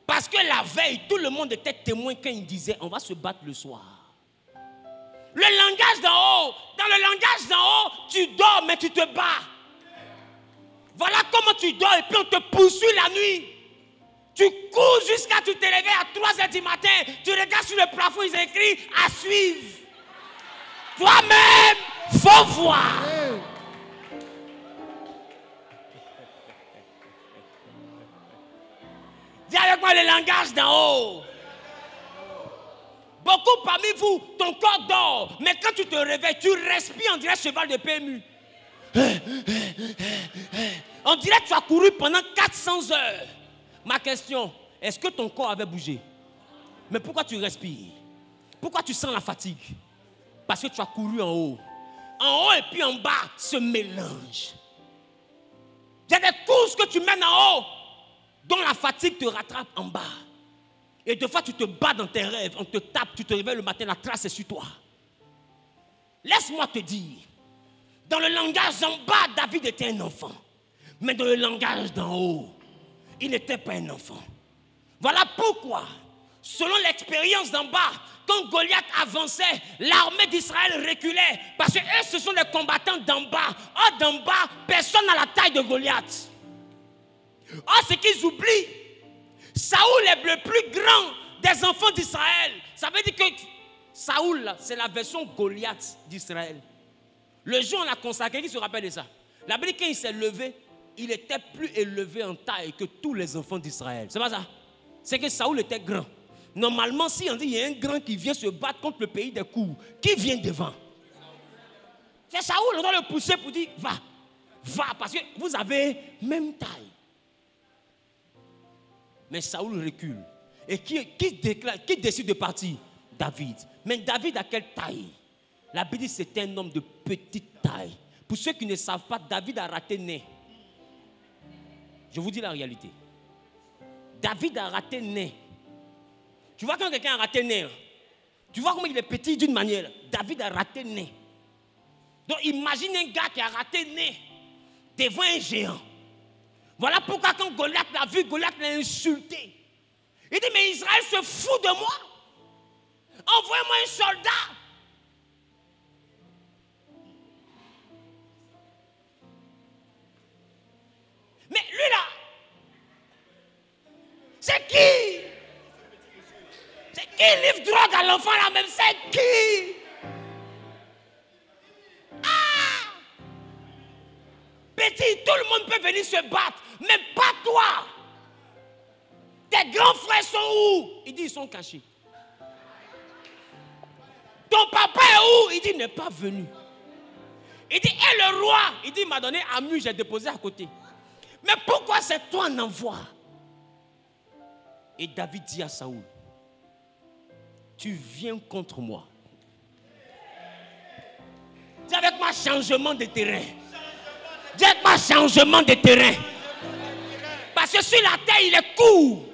S1: Parce que la veille, tout le monde était témoin quand il disait, on va se battre le soir. Le langage d'en haut, dans le langage d'en haut, tu dors mais tu te bats. Voilà comment tu dors et puis on te poursuit la nuit. Tu cours jusqu'à tu te réveilles à 3h du matin, tu regardes sur le plafond, ils écrivent à suivre. Toi-même, faut voir. Dis avec moi le langage d'en haut. Beaucoup parmi vous, ton corps dort, mais quand tu te réveilles, tu respires, on dirait cheval de PMU. On dirait que tu as couru pendant 400 heures. Ma question, est-ce que ton corps avait bougé? Mais pourquoi tu respires? Pourquoi tu sens la fatigue? Parce que tu as couru en haut. En haut et puis en bas se mélangent. Il y a des courses que tu mènes en haut, dont la fatigue te rattrape en bas. Et des fois, tu te bats dans tes rêves, on te tape, tu te réveilles le matin, la trace est sur toi. Laisse-moi te dire, dans le langage en bas, David était un enfant. Mais dans le langage d'en haut, il n'était pas un enfant. Voilà pourquoi, selon l'expérience d'en bas, quand Goliath avançait, l'armée d'Israël reculait. Parce que eux, ce sont des combattants d'en bas. Or, d'en bas, personne n'a la taille de Goliath. Or, ce qu'ils oublient, Saoul est le plus grand des enfants d'Israël. Ça veut dire que Saoul, c'est la version Goliath d'Israël. Le jour où on l'a consacré, qui se rappelle de ça? La Bible, quand il s'est levé, il était plus élevé en taille que tous les enfants d'Israël. C'est pas ça? C'est que Saoul était grand. Normalement, si on dit qu'il y a un grand qui vient se battre contre le pays des coups, qui vient devant? C'est Saoul, on doit le pousser pour dire, va, parce que vous avez même taille. Mais Saoul recule. Et qui décide de partir? David. Mais David a quelle taille? La Bible dit que c'était un homme de petite taille. Pour ceux qui ne savent pas, David a raté nez. Je vous dis la réalité. David a raté nez. Tu vois quand quelqu'un a raté nez, tu vois comment il est petit d'une manière. David a raté nez. Donc imagine un gars qui a raté nez devant un géant. Voilà pourquoi quand Goliath l'a vu, Goliath l'a insulté. Il dit, mais Israël se fout de moi. Envoyez-moi un soldat. Mais lui là, c'est qui? C'est qui livre drogue à l'enfant là même? C'est qui? Petit, tout le monde peut venir se battre, mais pas toi. tes grands frères sont où? Il dit, ils sont cachés. Ton papa est où? Il dit, il n'est pas venu. Il dit, et le roi? Il dit, il m'a donné Amu, j'ai déposé à côté. Mais pourquoi c'est toi en envoi? Et David dit à Saoul, tu viens contre moi. Dis avec moi, changement de terrain. Dis avec moi, changement de terrain. Parce que sur la terre, il est court.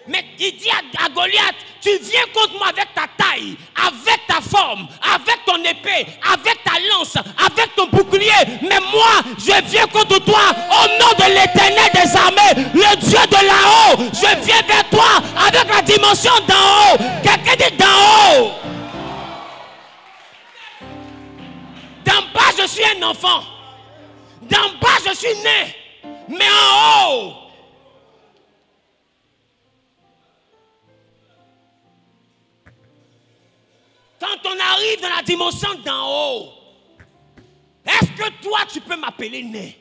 S1: Mais il dit à Goliath, tu viens contre moi avec ta taille, avec ta forme, avec ton épée, avec ta lance, avec ton bouclier. Mais moi, je viens contre toi au nom de l'Éternel des armées, le Dieu de là-haut. Je viens vers toi avec la dimension d'en haut. Quelqu'un dit d'en haut. D'en bas, je suis un enfant. D'en bas, je suis né. Mais en haut, quand on arrive dans la dimension d'en haut, est-ce que toi, tu peux m'appeler né?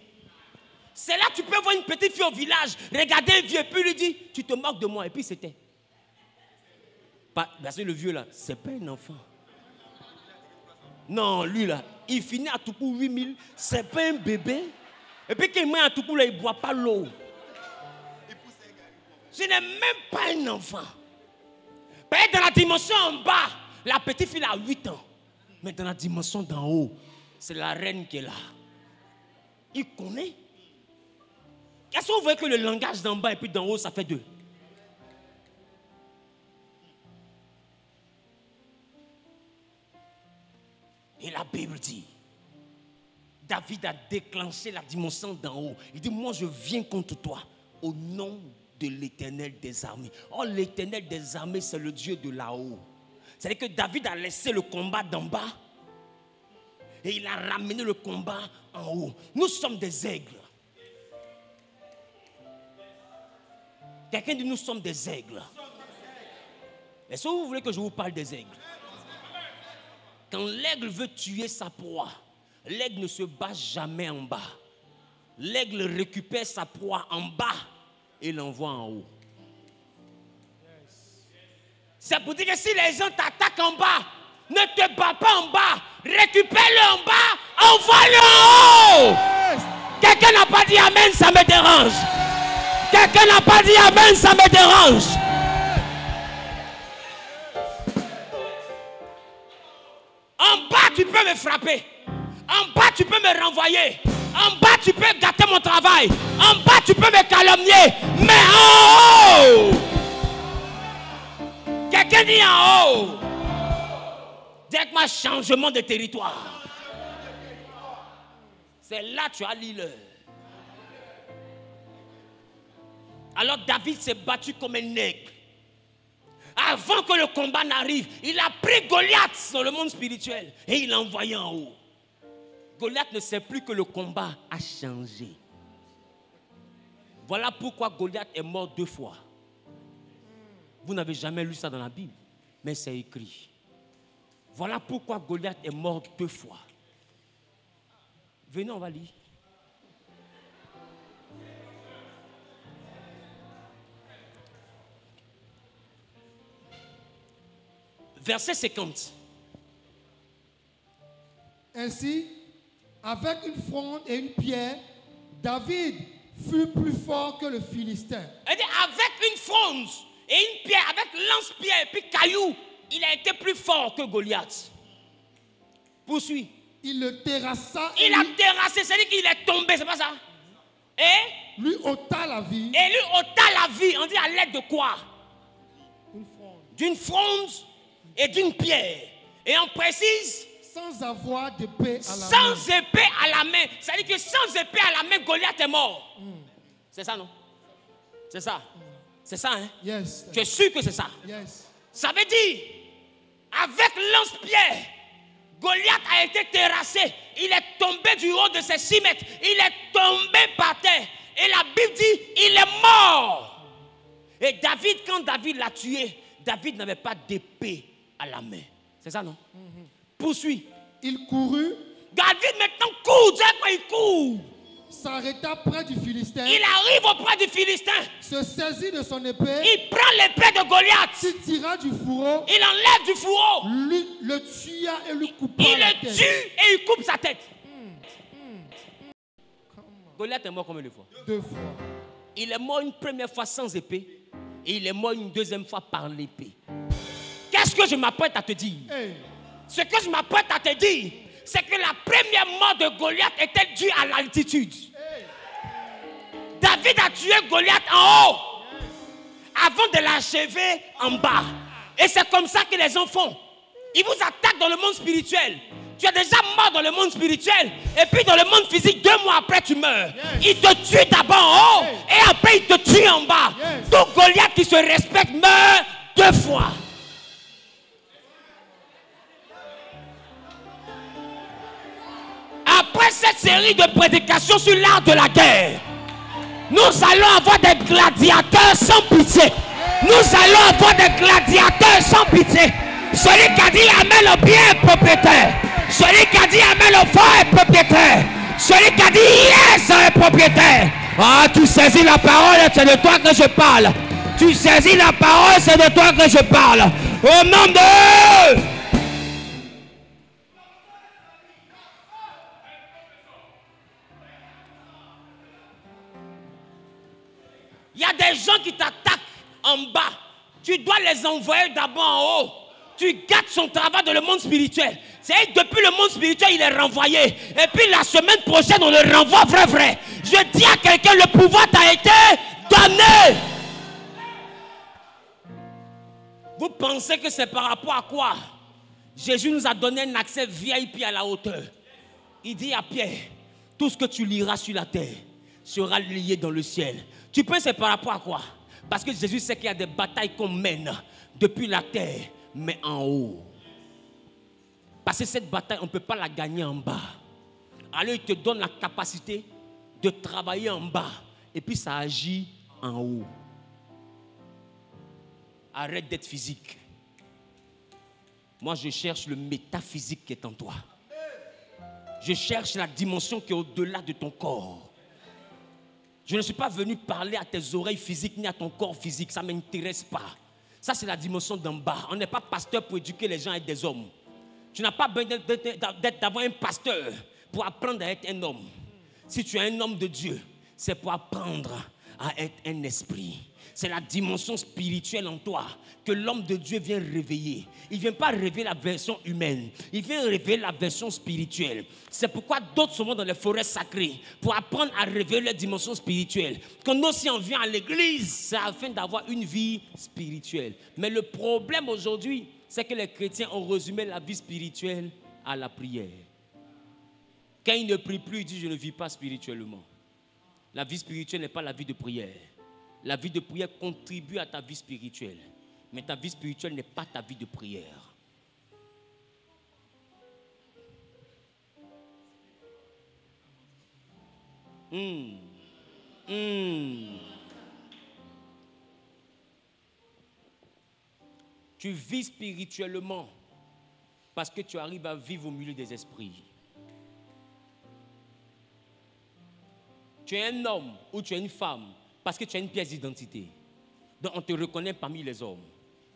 S1: C'est là que tu peux voir une petite fille au village, regarder un vieux, puis lui dire, tu te moques de moi, et puis c'était. Parce que le vieux là, c'est pas un enfant. Non, lui là, il finit à tout coup 8000, c'est pas un bébé. Et puis quand il met à tout coup là, il ne boit pas l'eau. Ce n'est même pas un enfant. Peut-être dans la dimension en bas, la petite fille a 8 ans. Mais dans la dimension d'en haut, c'est la reine qui est là. Il connaît. Est-ce que vous voyez que le langage d'en bas et puis d'en haut, ça fait 2? Et la Bible dit, David a déclenché la dimension d'en haut. Il dit, moi je viens contre toi au nom de l'Éternel des armées. Oh, l'Éternel des armées, c'est le Dieu de là-haut. C'est-à-dire que David a laissé le combat d'en bas et il a ramené le combat en haut. Nous sommes des aigles. Quelqu'un dit, nous sommes des aigles. Est-ce que vous voulez que je vous parle des aigles? Quand l'aigle veut tuer sa proie, l'aigle ne se bat jamais en bas. L'aigle récupère sa proie en bas et l'envoie en haut. C'est pour dire que si les gens t'attaquent en bas, ne te bats pas en bas, récupère-le en bas, envoie-le en haut. Quelqu'un n'a pas dit amen, ça me dérange. Quelqu'un n'a pas dit amen, ça me dérange. En bas, tu peux me frapper. En bas, tu peux me renvoyer. En bas, tu peux gâter mon travail. En bas, tu peux me calomnier. Mais en haut, quelqu'un dit en haut. Dis avec moi, changement de territoire. C'est là que tu as l'île. Alors David s'est battu comme un aigle. Avant que le combat n'arrive, il a pris Goliath dans le monde spirituel et il l'a envoyé en haut. Goliath ne sait plus que le combat a changé. Voilà pourquoi Goliath est mort 2 fois. Vous n'avez jamais lu ça dans la Bible, mais c'est écrit. Voilà pourquoi Goliath est mort 2 fois. Venez, on va lire. Verset 50.
S3: Ainsi, avec une fronde et une pierre, David fut plus fort que le Philistin.
S1: Avec une fronde et une pierre, avec lance-pierre et puis caillou, il a été plus fort que Goliath. Poursuis.
S3: Il le terrassa.
S1: Il a terrassé, c'est-à-dire qu'il est tombé, c'est pas ça? Et
S3: lui ôta la vie.
S1: Et lui ôta la vie. On dit à l'aide de quoi?
S3: Une fronde.
S1: D'une fronde et d'une pierre. Et on précise,
S3: sans avoir d'épée à la main.
S1: Sans épée à la main. C'est-à-dire que sans épée à la main, Goliath est mort. C'est ça, non? C'est ça. C'est ça, hein?
S3: Yes.
S1: Tu es sûr que c'est ça?
S3: Yes.
S1: Ça veut dire, avec lance-pierre, Goliath a été terrassé. Il est tombé du haut de ses 6 mètres. Il est tombé par terre. Et la Bible dit, il est mort. Et David, quand David l'a tué, David n'avait pas d'épée à la main. C'est ça, non? Poursuis.
S3: Il courut.
S1: David maintenant court. Dis quoi il court?
S3: s'arrêta près du Philistin,
S1: Il arrive auprès du Philistin.
S3: se saisit de son épée,
S1: Il prend l'épée de Goliath.
S3: s'y tira du fourreau,
S1: Il enlève du fourreau.
S3: le tua et lui coupa
S1: Il
S3: la
S1: le
S3: tête.
S1: tue et il coupe sa tête. Goliath est mort combien de fois?
S3: 2 fois.
S1: Il est mort une première fois sans épée. Et il est mort une deuxième fois par l'épée. Qu'est-ce que je m'apprête à te dire?
S3: Hey.
S1: Ce que je m'apprête à te dire, c'est que la première mort de Goliath était due à l'altitude. David a tué Goliath en haut avant de l'achever en bas. Et c'est comme ça que les gens font. Ils vous attaquent dans le monde spirituel. Tu es déjà mort dans le monde spirituel. Et puis dans le monde physique, 2 mois après, tu meurs. Ils te tuent d'abord en haut et après, ils te tuent en bas. Tout Goliath qui se respecte meurt 2 fois. Après cette série de prédications sur l'art de la guerre, nous allons avoir des gladiateurs sans pitié. Nous allons avoir des gladiateurs sans pitié. Celui qui a dit Amen le bien est propriétaire. Celui qui a dit Amen le fort est propriétaire. Celui qui a dit Yes est propriétaire. Ah, tu saisis la parole, c'est de toi que je parle. Tu saisis la parole, c'est de toi que je parle. Au nom de... Il y a des gens qui t'attaquent en bas. Tu dois les envoyer d'abord en haut. Tu gâtes son travail dans le monde spirituel. C'est depuis le monde spirituel, il est renvoyé. Et puis la semaine prochaine, on le renvoie vrai. Je dis à quelqu'un, le pouvoir t'a été donné. Vous pensez que c'est par rapport à quoi? Jésus nous a donné un accès VIP à la hauteur. Il dit à Pierre, tout ce que tu liras sur la terre sera lié dans le ciel. Tu penses c'est par rapport à quoi? Parce que Jésus sait qu'il y a des batailles qu'on mène depuis la terre, mais en haut. Parce que cette bataille, on ne peut pas la gagner en bas. Alors il te donne la capacité de travailler en bas. Et puis ça agit en haut. Arrête d'être physique. Moi, je cherche le métaphysique qui est en toi. Je cherche la dimension qui est au-delà de ton corps. Je ne suis pas venu parler à tes oreilles physiques ni à ton corps physique. Ça ne m'intéresse pas. Ça, c'est la dimension d'en bas. On n'est pas pasteur pour éduquer les gens à être des hommes. Tu n'as pas besoin d'avoir un pasteur pour apprendre à être un homme. Si tu es un homme de Dieu, c'est pour apprendre à être un esprit. C'est la dimension spirituelle en toi que l'homme de Dieu vient réveiller. Il ne vient pas réveiller la version humaine. Il vient réveiller la version spirituelle. C'est pourquoi d'autres sont dans les forêts sacrées pour apprendre à révéler la dimension spirituelle. Quand nous aussi on vient à l'église, c'est afin d'avoir une vie spirituelle. Mais le problème aujourd'hui, c'est que les chrétiens ont résumé la vie spirituelle à la prière. Quand ils ne prient plus, ils disent « je ne vis pas spirituellement ». La vie spirituelle n'est pas la vie de prière. La vie de prière contribue à ta vie spirituelle. Mais ta vie spirituelle n'est pas ta vie de prière. Tu vis spirituellement parce que tu arrives à vivre au milieu des esprits. Tu es un homme ou tu es une femme parce que tu as une pièce d'identité. Donc on te reconnaît parmi les hommes.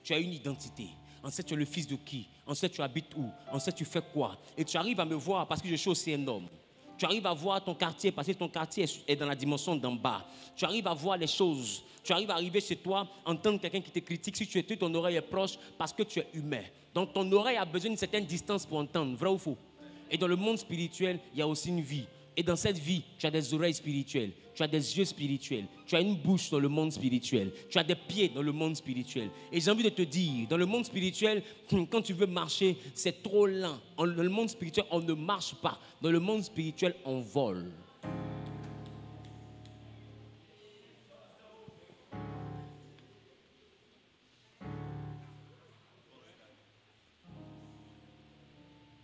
S1: Tu as une identité. On sait tu es le fils de qui. On sait tu habites où. On sait tu fais quoi. Et tu arrives à me voir parce que je suis aussi un homme. Tu arrives à voir ton quartier parce que ton quartier est dans la dimension d'en bas. Tu arrives à voir les choses. Tu arrives à arriver chez toi, entendre quelqu'un qui te critique. Si tu étais, ton oreille est proche parce que tu es humain. Donc ton oreille a besoin d'une certaine distance pour entendre. Vrai ou faux? Et dans le monde spirituel, il y a aussi une vie. Et dans cette vie, tu as des oreilles spirituelles, tu as des yeux spirituels, tu as une bouche dans le monde spirituel, tu as des pieds dans le monde spirituel. Et j'ai envie de te dire, dans le monde spirituel, quand tu veux marcher, c'est trop lent. Dans le monde spirituel, on ne marche pas. Dans le monde spirituel, on vole.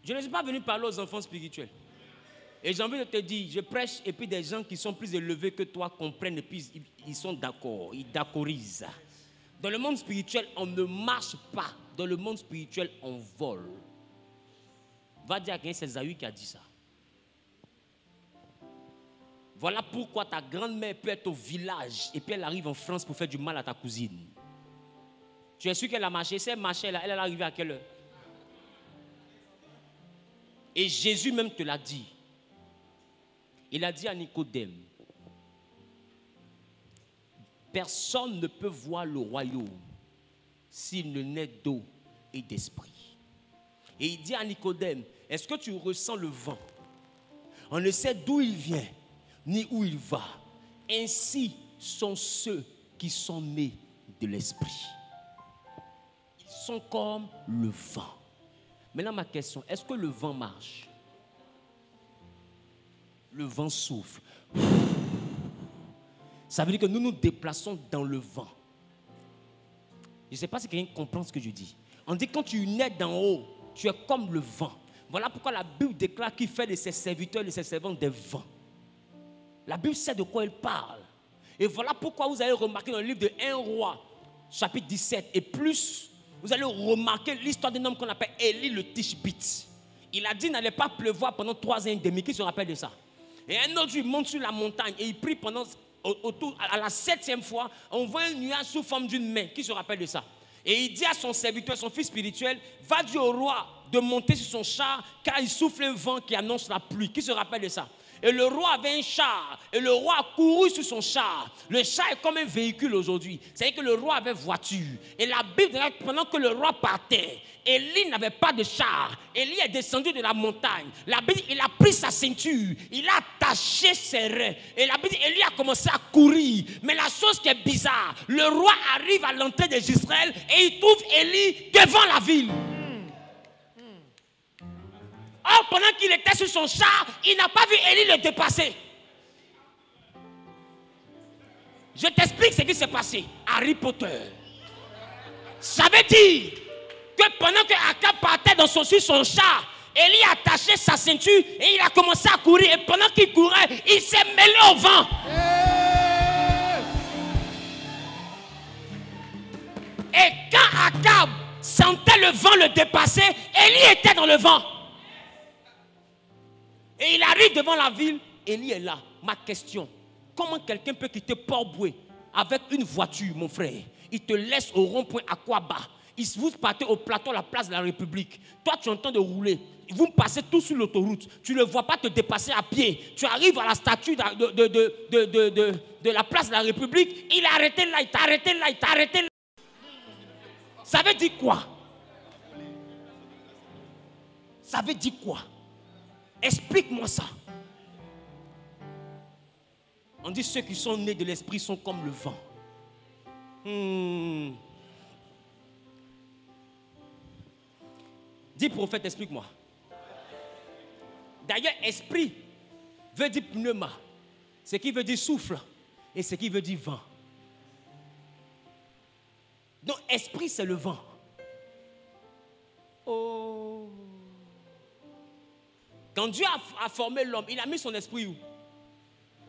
S1: Je ne suis pas venu parler aux enfants spirituels. Et j'ai envie de te dire, je prêche et puis des gens qui sont plus élevés que toi comprennent et puis ils sont d'accord, ils d'accordisent. Dans le monde spirituel, on ne marche pas. Dans le monde spirituel, on vole. Va dire à quelqu'un, c'est Zahou qui a dit ça. Voilà pourquoi ta grand-mère peut être au village et puis elle arrive en France pour faire du mal à ta cousine. Tu es sûr qu'elle a marché? Si elle marchait là, elle est arrivée à quelle heure? Et Jésus même te l'a dit. Il a dit à Nicodème, personne ne peut voir le royaume s'il ne naît d'eau et d'esprit. Et il dit à Nicodème, est-ce que tu ressens le vent? On ne sait d'où il vient, ni où il va. Ainsi sont ceux qui sont nés de l'esprit. Ils sont comme le vent. Maintenant ma question, est-ce que le vent marche? Le vent souffle. Ça veut dire que nous nous déplaçons dans le vent. Je ne sais pas si quelqu'un comprend ce que je dis. On dit que quand tu nais d'en haut, tu es comme le vent. Voilà pourquoi la Bible déclare qu'il fait de ses serviteurs et de ses servantes des vents. La Bible sait de quoi elle parle. Et voilà pourquoi vous allez remarquer dans le livre de 1 Roi, chapitre 17 et plus, vous allez remarquer l'histoire d'un homme qu'on appelle Élie le Tishbite. Il a dit qu'il n'allait pas pleuvoir pendant 3 ans et demi. Qui se rappelle de ça? Et un autre jour, il monte sur la montagne et il prie pendant, à la 7e fois, on voit un nuage sous forme d'une main. Qui se rappelle de ça? Et il dit à son serviteur, son fils spirituel, va dire au roi de monter sur son char, car il souffle un vent qui annonce la pluie. Qui se rappelle de ça? Et le roi avait un char, et le roi a couru sur son char. Le char est comme un véhicule aujourd'hui. C'est-à-dire que le roi avait voiture. Et la Bible dit que pendant que le roi partait, Élie n'avait pas de char. Élie est descendu de la montagne. La Bible dit, il a pris sa ceinture, il a attaché ses reins. Et la Bible dit, Élie a commencé à courir. Mais la chose qui est bizarre, le roi arrive à l'entrée d'Israël et il trouve Élie devant la ville. Or, pendant qu'il était sur son char, il n'a pas vu Élie le dépasser. Je t'explique ce qui s'est passé. Harry Potter. Ça veut dire que pendant que Akab partait sur son char, Élie a attaché sa ceinture et il a commencé à courir. Et pendant qu'il courait, il s'est mêlé au vent. Et quand Akab sentait le vent le dépasser, Élie était dans le vent. Et il arrive devant la ville, Élie est là. Ma question, comment quelqu'un peut quitter Port-Boué avec une voiture, mon frère? Il te laisse au rond-point à Kouaba. Vous partez au plateau, la place de la République. Toi, tu es en train de rouler. Vous passez tous sur l'autoroute. Tu ne le vois pas te dépasser à pied. Tu arrives à la statue de la place de la République. Il a arrêté là, il t'a arrêté là, il t'a arrêté là. Ça veut dire quoi? Ça veut dire quoi? Explique-moi ça. On dit ceux qui sont nés de l'esprit sont comme le vent. Dis prophète, explique-moi. D'ailleurs, esprit veut dire pneuma. Ce qui veut dire souffle. Et ce qui veut dire vent. Donc, esprit, c'est le vent. Oh. Quand Dieu a formé l'homme, il a mis son esprit où?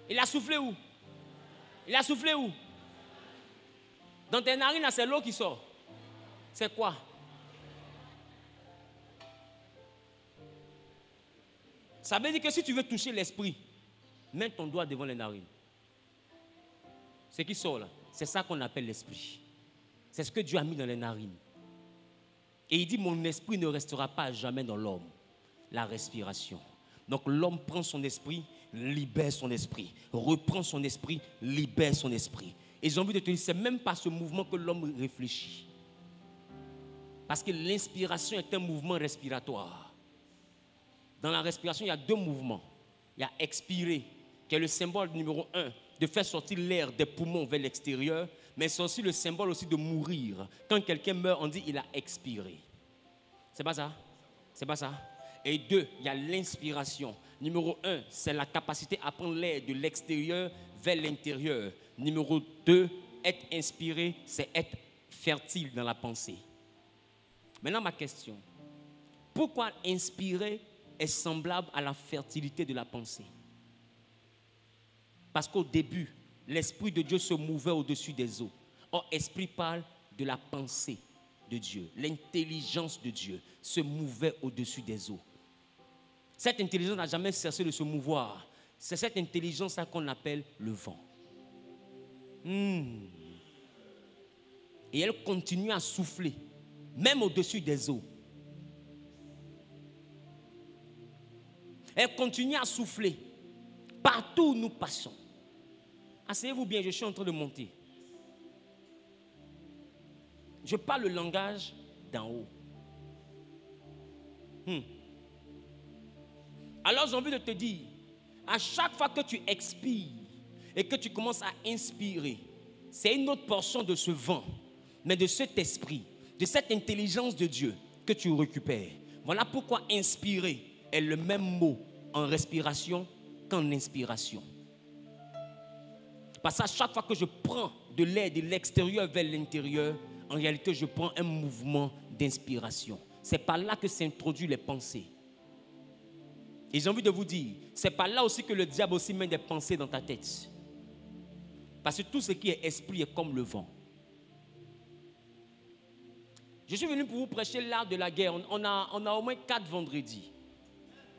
S1: Il a soufflé où? Il a soufflé où? Dans tes narines, c'est l'eau qui sort. C'est quoi? Ça veut dire que si tu veux toucher l'esprit, mets ton doigt devant les narines. Ce qui sort là, c'est ça qu'on appelle l'esprit. C'est ce que Dieu a mis dans les narines. Et il dit, mon esprit ne restera pas jamais dans l'homme. La respiration. Donc l'homme prend son esprit, libère son esprit, reprend son esprit, libère son esprit. Et j'ai envie de te dire, c'est même pas ce mouvement que l'homme réfléchit. Parce que l'inspiration est un mouvement respiratoire. Dans la respiration, il y a 2 mouvements. Il y a expirer, qui est le symbole numéro 1, de faire sortir l'air des poumons vers l'extérieur, mais c'est aussi le symbole aussi de mourir. Quand quelqu'un meurt, on dit il a expiré. C'est pas ça? C'est pas ça? Et 2, il y a l'inspiration. Numéro 1, c'est la capacité à prendre l'air de l'extérieur vers l'intérieur. Numéro 2, être inspiré, c'est être fertile dans la pensée. Maintenant, ma question. Pourquoi inspirer est semblable à la fertilité de la pensée? Parce qu'au début, l'Esprit de Dieu se mouvait au-dessus des eaux. Or, Esprit parle de la pensée de Dieu. L'intelligence de Dieu se mouvait au-dessus des eaux. Cette intelligence n'a jamais cessé de se mouvoir. C'est cette intelligence-là qu'on appelle le vent. Et elle continue à souffler, même au-dessus des eaux. Elle continue à souffler partout où nous passons. Asseyez-vous bien, je suis en train de monter. Je parle le langage d'en haut. Alors j'ai envie de te dire, à chaque fois que tu expires et que tu commences à inspirer, c'est une autre portion de ce vent, mais de cet esprit, de cette intelligence de Dieu que tu récupères. Voilà pourquoi inspirer est le même mot en respiration qu'en inspiration. Parce qu'à chaque fois que je prends de l'air de l'extérieur vers l'intérieur, en réalité, je prends un mouvement d'inspiration. C'est par là que s'introduisent les pensées. Et j'ai envie de vous dire, c'est par là aussi que le diable aussi met des pensées dans ta tête. Parce que tout ce qui est esprit est comme le vent. Je suis venu pour vous prêcher l'art de la guerre. On a au moins 4 vendredis.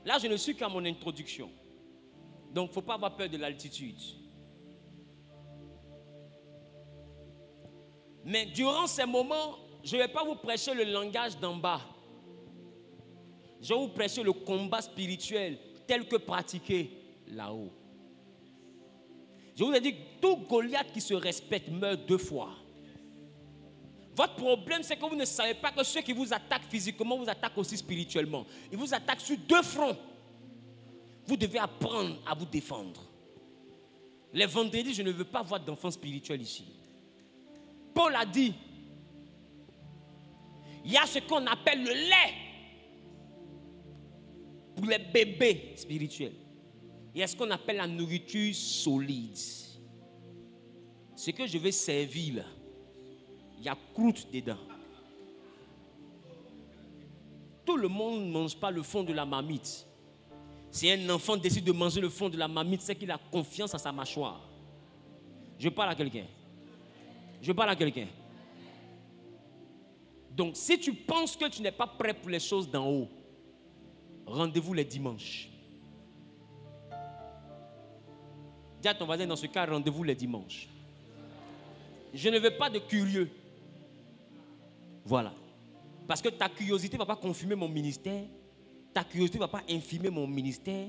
S1: Là, je ne suis qu'à mon introduction. Donc, il ne faut pas avoir peur de l'altitude. Mais durant ces moments, je ne vais pas vous prêcher le langage d'en bas. Je vais vous prêcher le combat spirituel tel que pratiqué là-haut. Je vous ai dit que tout Goliath qui se respecte meurt 2 fois. Votre problème, c'est que vous ne savez pas que ceux qui vous attaquent physiquement vous attaquent aussi spirituellement. Ils vous attaquent sur 2 fronts. Vous devez apprendre à vous défendre. Les vendredis, je ne veux pas voir d'enfants spirituels ici. Paul a dit, il y a ce qu'on appelle le lait pour les bébés spirituels. Il y a ce qu'on appelle la nourriture solide. Ce que je vais servir là, il y a croûte dedans. Tout le monde ne mange pas le fond de la marmite. Si un enfant décide de manger le fond de la marmite, c'est qu'il a confiance à sa mâchoire. Je parle à quelqu'un. Je parle à quelqu'un. Donc, si tu penses que tu n'es pas prêt pour les choses d'en haut, rendez-vous les dimanches. Dis à ton voisin, dans ce cas, rendez-vous les dimanches. Je ne veux pas de curieux. Voilà. Parce que ta curiosité ne va pas confirmer mon ministère. Ta curiosité ne va pas infirmer mon ministère.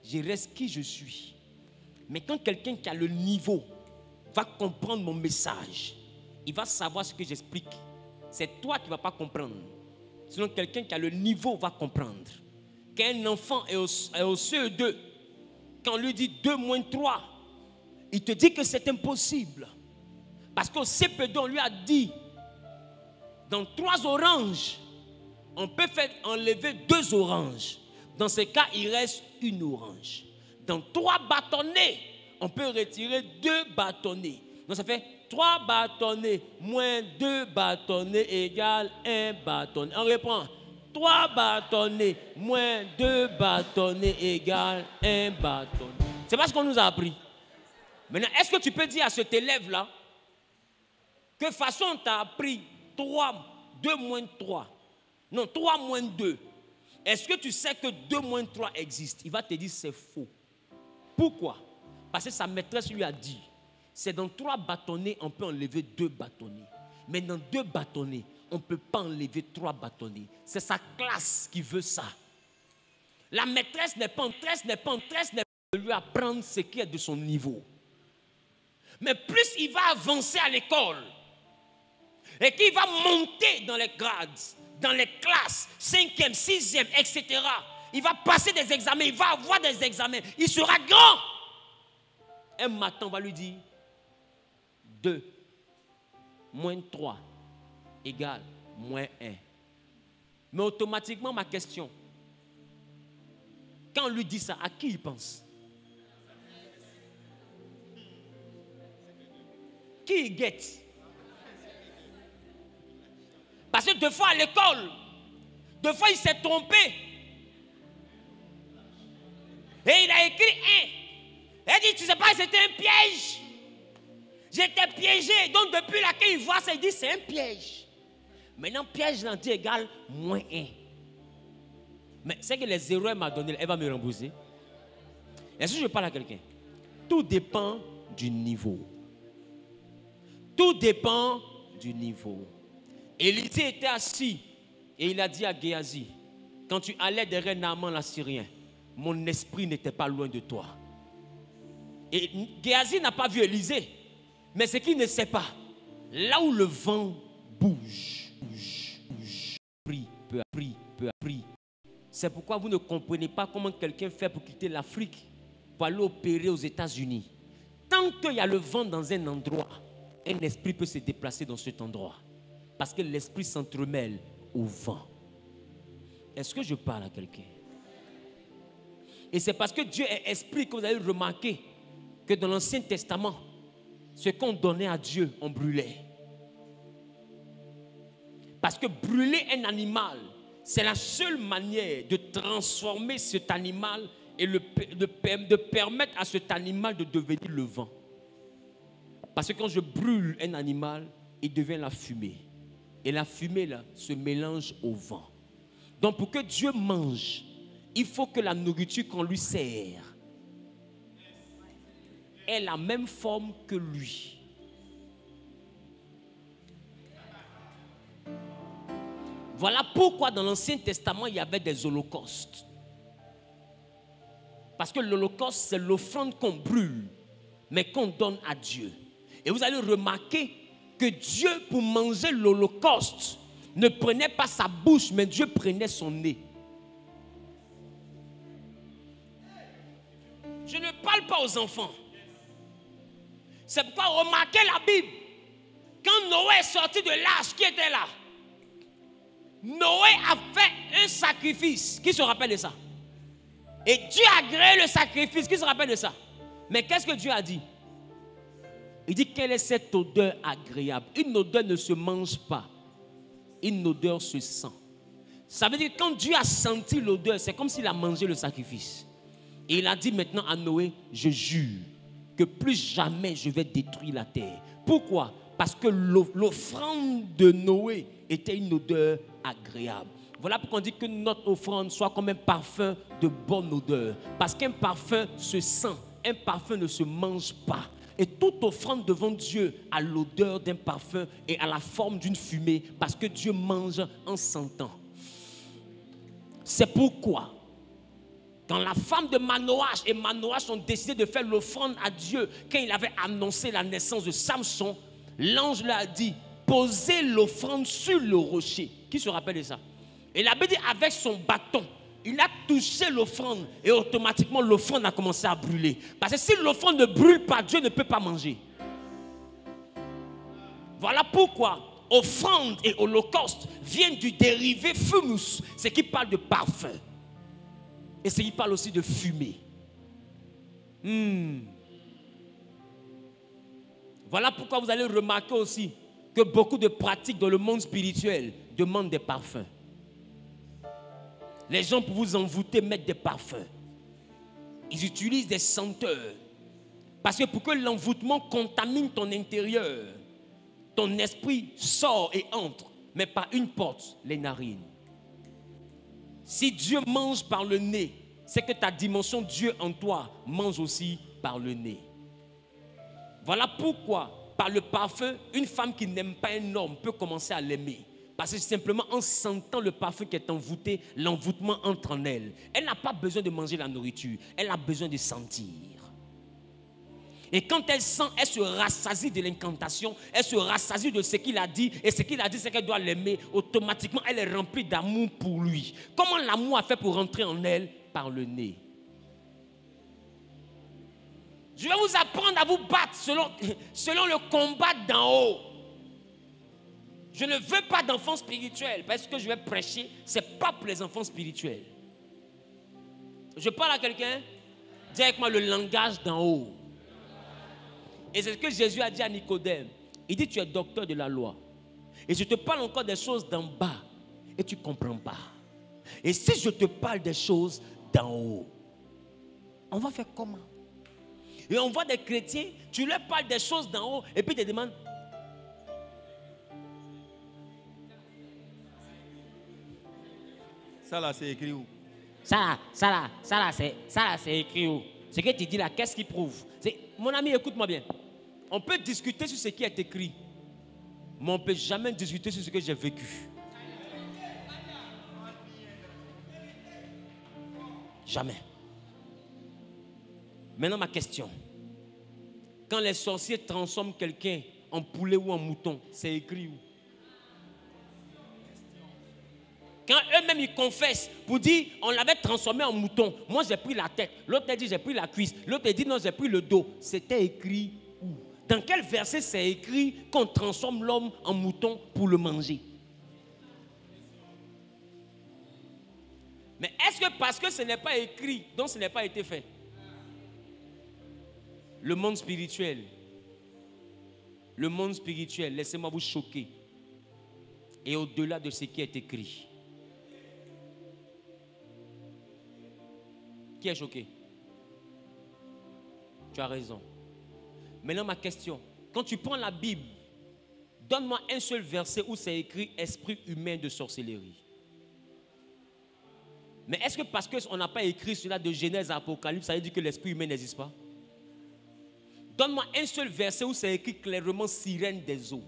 S1: Je reste qui je suis. Mais quand quelqu'un qui a le niveau va comprendre mon message, il va savoir ce que j'explique. C'est toi qui ne vas pas comprendre. Sinon, quelqu'un qui a le niveau va comprendre. Quand un enfant est au CE2, quand on lui dit 2 moins 3, il te dit que c'est impossible. Parce qu'au CP2, on lui a dit, dans 3 oranges, on peut faire enlever 2 oranges. Dans ce cas, il reste 1 orange. Dans 3 bâtonnets, on peut retirer 2 bâtonnets. Donc ça fait 3 bâtonnets moins 2 bâtonnets égale 1 bâtonnet. On reprend. 3 bâtonnets moins 2 bâtonnets égale 1 bâtonnet. C'est pas ce qu'on nous a appris. Maintenant, est-ce que tu peux dire à cet élève-là que façon on t'a appris 2 moins 3, non 3 moins 2. Est-ce que tu sais que 2 moins 3 existe? Il va te dire c'est faux. Pourquoi? Parce que sa maîtresse lui a dit, c'est dans 3 bâtonnets, on peut enlever 2 bâtonnets. Mais dans 2 bâtonnets, on ne peut pas enlever 3 bâtonnets. C'est sa classe qui veut ça. La maîtresse n'est pas de lui apprendre ce qui est de son niveau. Mais plus il va avancer à l'école, et qu'il va monter dans les grades, dans les classes, 5e, 6e, etc. Il va passer des examens, il va avoir des examens, il sera grand. Un matin, on va lui dire 2 moins 3 égale moins 1. Mais automatiquement, ma question, quand on lui dit ça, à qui il pense? Qui il guette? Parce que 2 fois à l'école, 2 fois il s'est trompé. Et il a écrit 1. Il dit, tu sais pas, c'était un piège. J'étais piégé. Donc depuis là qu'il voit ça, il dit, c'est un piège. Maintenant, piège l'anti égale moins 1. Mais c'est que les 0 elle m'a donné, elle va me rembourser. Est-ce que je parle à quelqu'un? Tout dépend du niveau. Tout dépend du niveau. Élisée était assis et il a dit à Géasi, quand tu allais derrière Naaman l'Assyrien, mon esprit n'était pas loin de toi. Et Géasi n'a pas vu Élisée, mais ce qu'il ne sait pas, là où le vent bouge, prie, peu à prie. C'est pourquoi vous ne comprenez pas comment quelqu'un fait pour quitter l'Afrique, pour aller opérer aux États-Unis. Tant qu'il y a le vent dans un endroit, un esprit peut se déplacer dans cet endroit. Parce que l'esprit s'entremêle au vent. Est-ce que je parle à quelqu'un? Et c'est parce que Dieu est esprit que vous avez remarqué que dans l'Ancien Testament, ce qu'on donnait à Dieu, on brûlait. Parce que brûler un animal, c'est la seule manière de transformer cet animal et de permettre à cet animal de devenir le vent. Parce que quand je brûle un animal, il devient la fumée. Et la fumée là se mélange au vent. Donc pour que Dieu mange, il faut que la nourriture qu'on lui sert ait la même forme que lui. Voilà pourquoi dans l'Ancien Testament, il y avait des holocaustes. Parce que l'holocauste, c'est l'offrande qu'on brûle, mais qu'on donne à Dieu. Et vous allez remarquer que Dieu, pour manger l'holocauste, ne prenait pas sa bouche, mais Dieu prenait son nez. Je ne parle pas aux enfants. C'est pourquoi remarquez la Bible. Quand Noé est sorti de l'arche, qui était là? Noé a fait un sacrifice. Qui se rappelle de ça? Et Dieu a agréé le sacrifice. Qui se rappelle de ça? Mais qu'est-ce que Dieu a dit? Il dit, quelle est cette odeur agréable? Une odeur ne se mange pas. Une odeur se sent. Ça veut dire que quand Dieu a senti l'odeur, c'est comme s'il a mangé le sacrifice. Et il a dit maintenant à Noé, je jure que plus jamais je vais détruire la terre. Pourquoi? Parce que l'offrande de Noé était une odeur agréable. Voilà pourquoi on dit que notre offrande soit comme un parfum de bonne odeur. Parce qu'un parfum se sent, un parfum ne se mange pas. Et toute offrande devant Dieu a l'odeur d'un parfum et a la forme d'une fumée. Parce que Dieu mange en sentant. C'est pourquoi, quand la femme de Manoach et Manoach ont décidé de faire l'offrande à Dieu, quand il avait annoncé la naissance de Samson, l'ange leur a dit, posez l'offrande sur le rocher. Qui se rappelle de ça? Et la Bible dit, avec son bâton, il a touché l'offrande et automatiquement l'offrande a commencé à brûler. Parce que si l'offrande ne brûle pas, Dieu ne peut pas manger. Voilà pourquoi offrande et holocauste viennent du dérivé fumus, ce qui parle de parfum. Et ce qui parle aussi de fumée. Voilà pourquoi vous allez remarquer aussi que beaucoup de pratiques dans le monde spirituel demandent des parfums. Les gens, pour vous envoûter, mettent des parfums. Ils utilisent des senteurs. Parce que pour que l'envoûtement contamine ton intérieur, ton esprit sort et entre, mais par une porte, les narines. Si Dieu mange par le nez, c'est que ta dimension Dieu en toi mange aussi par le nez. Voilà pourquoi, par le parfum, une femme qui n'aime pas un homme peut commencer à l'aimer. Parce que simplement en sentant le parfum qui est envoûté, l'envoûtement entre en elle. Elle n'a pas besoin de manger la nourriture, elle a besoin de sentir. Et quand elle sent, elle se rassasie de l'incantation, elle se rassasie de ce qu'il a dit. Et ce qu'il a dit, c'est qu'elle doit l'aimer. Automatiquement, elle est remplie d'amour pour lui. Comment l'amour a fait pour rentrer en elle? Par le nez. Je vais vous apprendre à vous battre selon le combat d'en haut. Je ne veux pas d'enfants spirituels. Parce que je vais prêcher, ce n'est pas pour les enfants spirituels. Je parle à quelqu'un. Dis avec moi le langage d'en haut. Et c'est ce que Jésus a dit à Nicodème. Il dit, tu es docteur de la loi. Et je te parle encore des choses d'en bas. Et tu ne comprends pas. Et si je te parle des choses d'en haut, on va faire comment? Et on voit des chrétiens, tu leur parles des choses d'en haut. Et puis ils te demandent,
S2: ça là, c'est écrit où?
S1: ça là, c'est écrit où? Ce que tu dis là, qu'est-ce qui prouve? Mon ami, écoute-moi bien. On peut discuter sur ce qui est écrit, mais on ne peut jamais discuter sur ce que j'ai vécu. Jamais. Maintenant, ma question. Quand les sorciers transforment quelqu'un en poulet ou en mouton, c'est écrit où? Quand eux-mêmes ils confessent pour dire on l'avait transformé en mouton, moi j'ai pris la tête, l'autre a dit j'ai pris la cuisse, l'autre a dit non j'ai pris le dos, c'était écrit où? Dans quel verset c'est écrit qu'on transforme l'homme en mouton pour le manger? Mais est-ce que parce que ce n'est pas écrit, donc ce n'est pas été fait? Le monde spirituel, laissez-moi vous choquer, et au-delà de ce qui est écrit. Qui est choqué? Tu as raison. Maintenant ma question, quand tu prends la Bible, donne-moi un seul verset où c'est écrit esprit humain de sorcellerie. Mais est-ce que parce qu'on n'a pas écrit cela de Genèse à Apocalypse, ça veut dire que l'esprit humain n'existe pas? Donne-moi un seul verset où c'est écrit clairement sirène des eaux.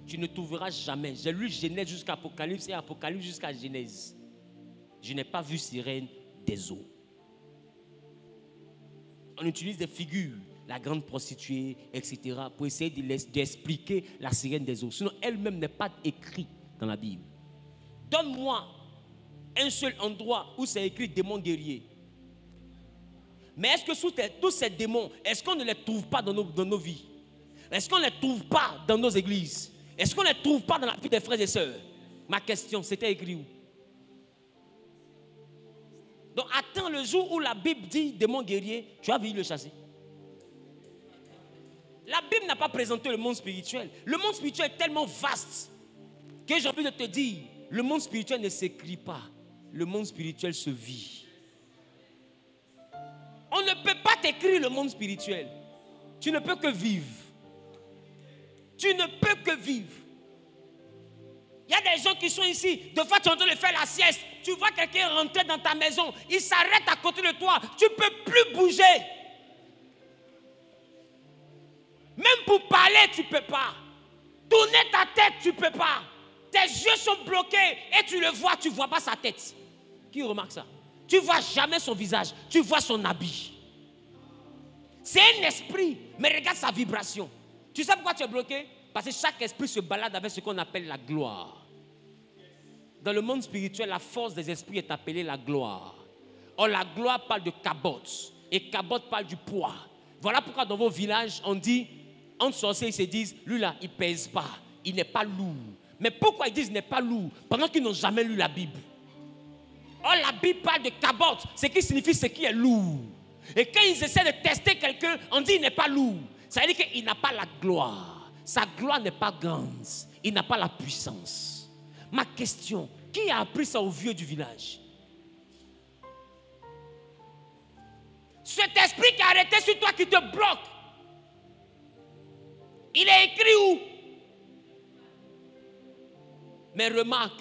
S1: Tu ne trouveras jamais. J'ai lu Genèse jusqu'à Apocalypse et Apocalypse jusqu'à Genèse. Je n'ai pas vu sirène des eaux. On utilise des figures, la grande prostituée, etc., pour essayer d'expliquer la sirène des eaux. Sinon, elle-même n'est pas écrite dans la Bible. Donne-moi un seul endroit où c'est écrit démon guerrier. Mais est-ce que sous tous ces démons, est-ce qu'on ne les trouve pas dans nos vies? Est-ce qu'on ne les trouve pas dans nos églises? Est-ce qu'on ne les trouve pas dans la vie des frères et sœurs? Ma question, c'était écrit où? Donc attends le jour où la Bible dit démon guerrier, tu vas venir le chasser. La Bible n'a pas présenté le monde spirituel. Le monde spirituel est tellement vaste que j'ai envie de te dire, le monde spirituel ne s'écrit pas. Le monde spirituel se vit. On ne peut pas t'écrire le monde spirituel. Tu ne peux que vivre. Tu ne peux que vivre. Il y a des gens qui sont ici. De fois, tu es en train de faire la sieste. Tu vois quelqu'un rentrer dans ta maison. Il s'arrête à côté de toi. Tu ne peux plus bouger. Même pour parler, tu ne peux pas. Tourner ta tête, tu ne peux pas. Tes yeux sont bloqués et tu le vois, tu ne vois pas sa tête. Qui remarque ça? Tu ne vois jamais son visage. Tu vois son habit. C'est un esprit. Mais regarde sa vibration. Tu sais pourquoi tu es bloqué? Parce que chaque esprit se balade avec ce qu'on appelle la gloire. Dans le monde spirituel, la force des esprits est appelée la gloire. Or, la gloire parle de cabot. Et cabot parle du poids. Voilà pourquoi dans vos villages, on dit, entre sorciers, ils se disent, lui là, il ne pèse pas. Il n'est pas lourd. Mais pourquoi ils disent qu'il n'est pas lourd? Pendant qu'ils n'ont jamais lu la Bible. Or, la Bible parle de cabot, ce qui signifie ce qui est lourd. Et quand ils essaient de tester quelqu'un, on dit qu'il n'est pas lourd. Ça veut dire qu'il n'a pas la gloire. Sa gloire n'est pas grande. Il n'a pas la puissance. Ma question, qui a appris ça aux vieux du village? Cet esprit qui a arrêté sur toi, qui te bloque, il est écrit où? Mais remarque,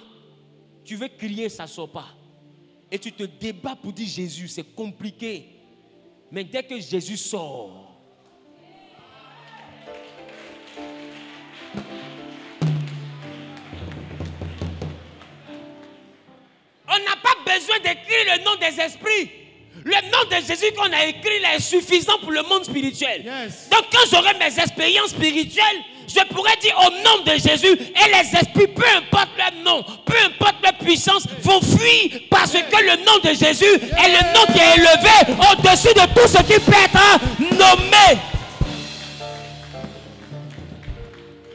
S1: tu veux crier, ça ne sort pas. Et tu te débats pour dire Jésus, c'est compliqué. Mais dès que Jésus sort, on n'a pas besoin d'écrire le nom des esprits. Le nom de Jésus qu'on a écrit là est suffisant pour le monde spirituel.
S3: Yes.
S1: Donc quand j'aurai mes expériences spirituelles, je pourrais dire au nom de Jésus, et les esprits, peu importe leur nom, peu importe leur puissance, vont fuir parce que le nom de Jésus est le nom qui est élevé au-dessus de tout ce qui peut être nommé.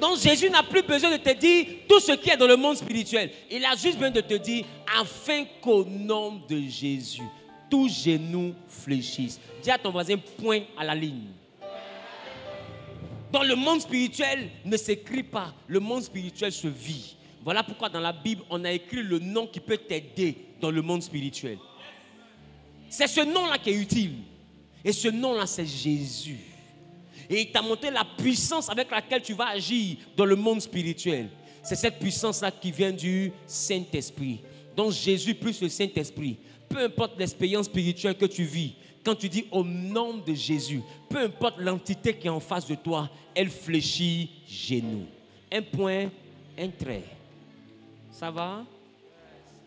S1: Donc Jésus n'a plus besoin de te dire tout ce qui est dans le monde spirituel. Il a juste besoin de te dire, afin qu'au nom de Jésus, tous genoux fléchissent. Dis à ton voisin, point à la ligne. Dans le monde spirituel ne s'écrit pas, le monde spirituel se vit. Voilà pourquoi dans la Bible, on a écrit le nom qui peut t'aider dans le monde spirituel. C'est ce nom-là qui est utile. Et ce nom-là, c'est Jésus. Et il t'a montré la puissance avec laquelle tu vas agir dans le monde spirituel. C'est cette puissance-là qui vient du Saint-Esprit. Donc Jésus plus le Saint-Esprit. Peu importe l'expérience spirituelle que tu vis, quand tu dis au nom de Jésus, peu importe l'entité qui est en face de toi, elle fléchit genou. Un point, un trait. Ça va?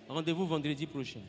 S1: Rendez-vous vendredi prochain.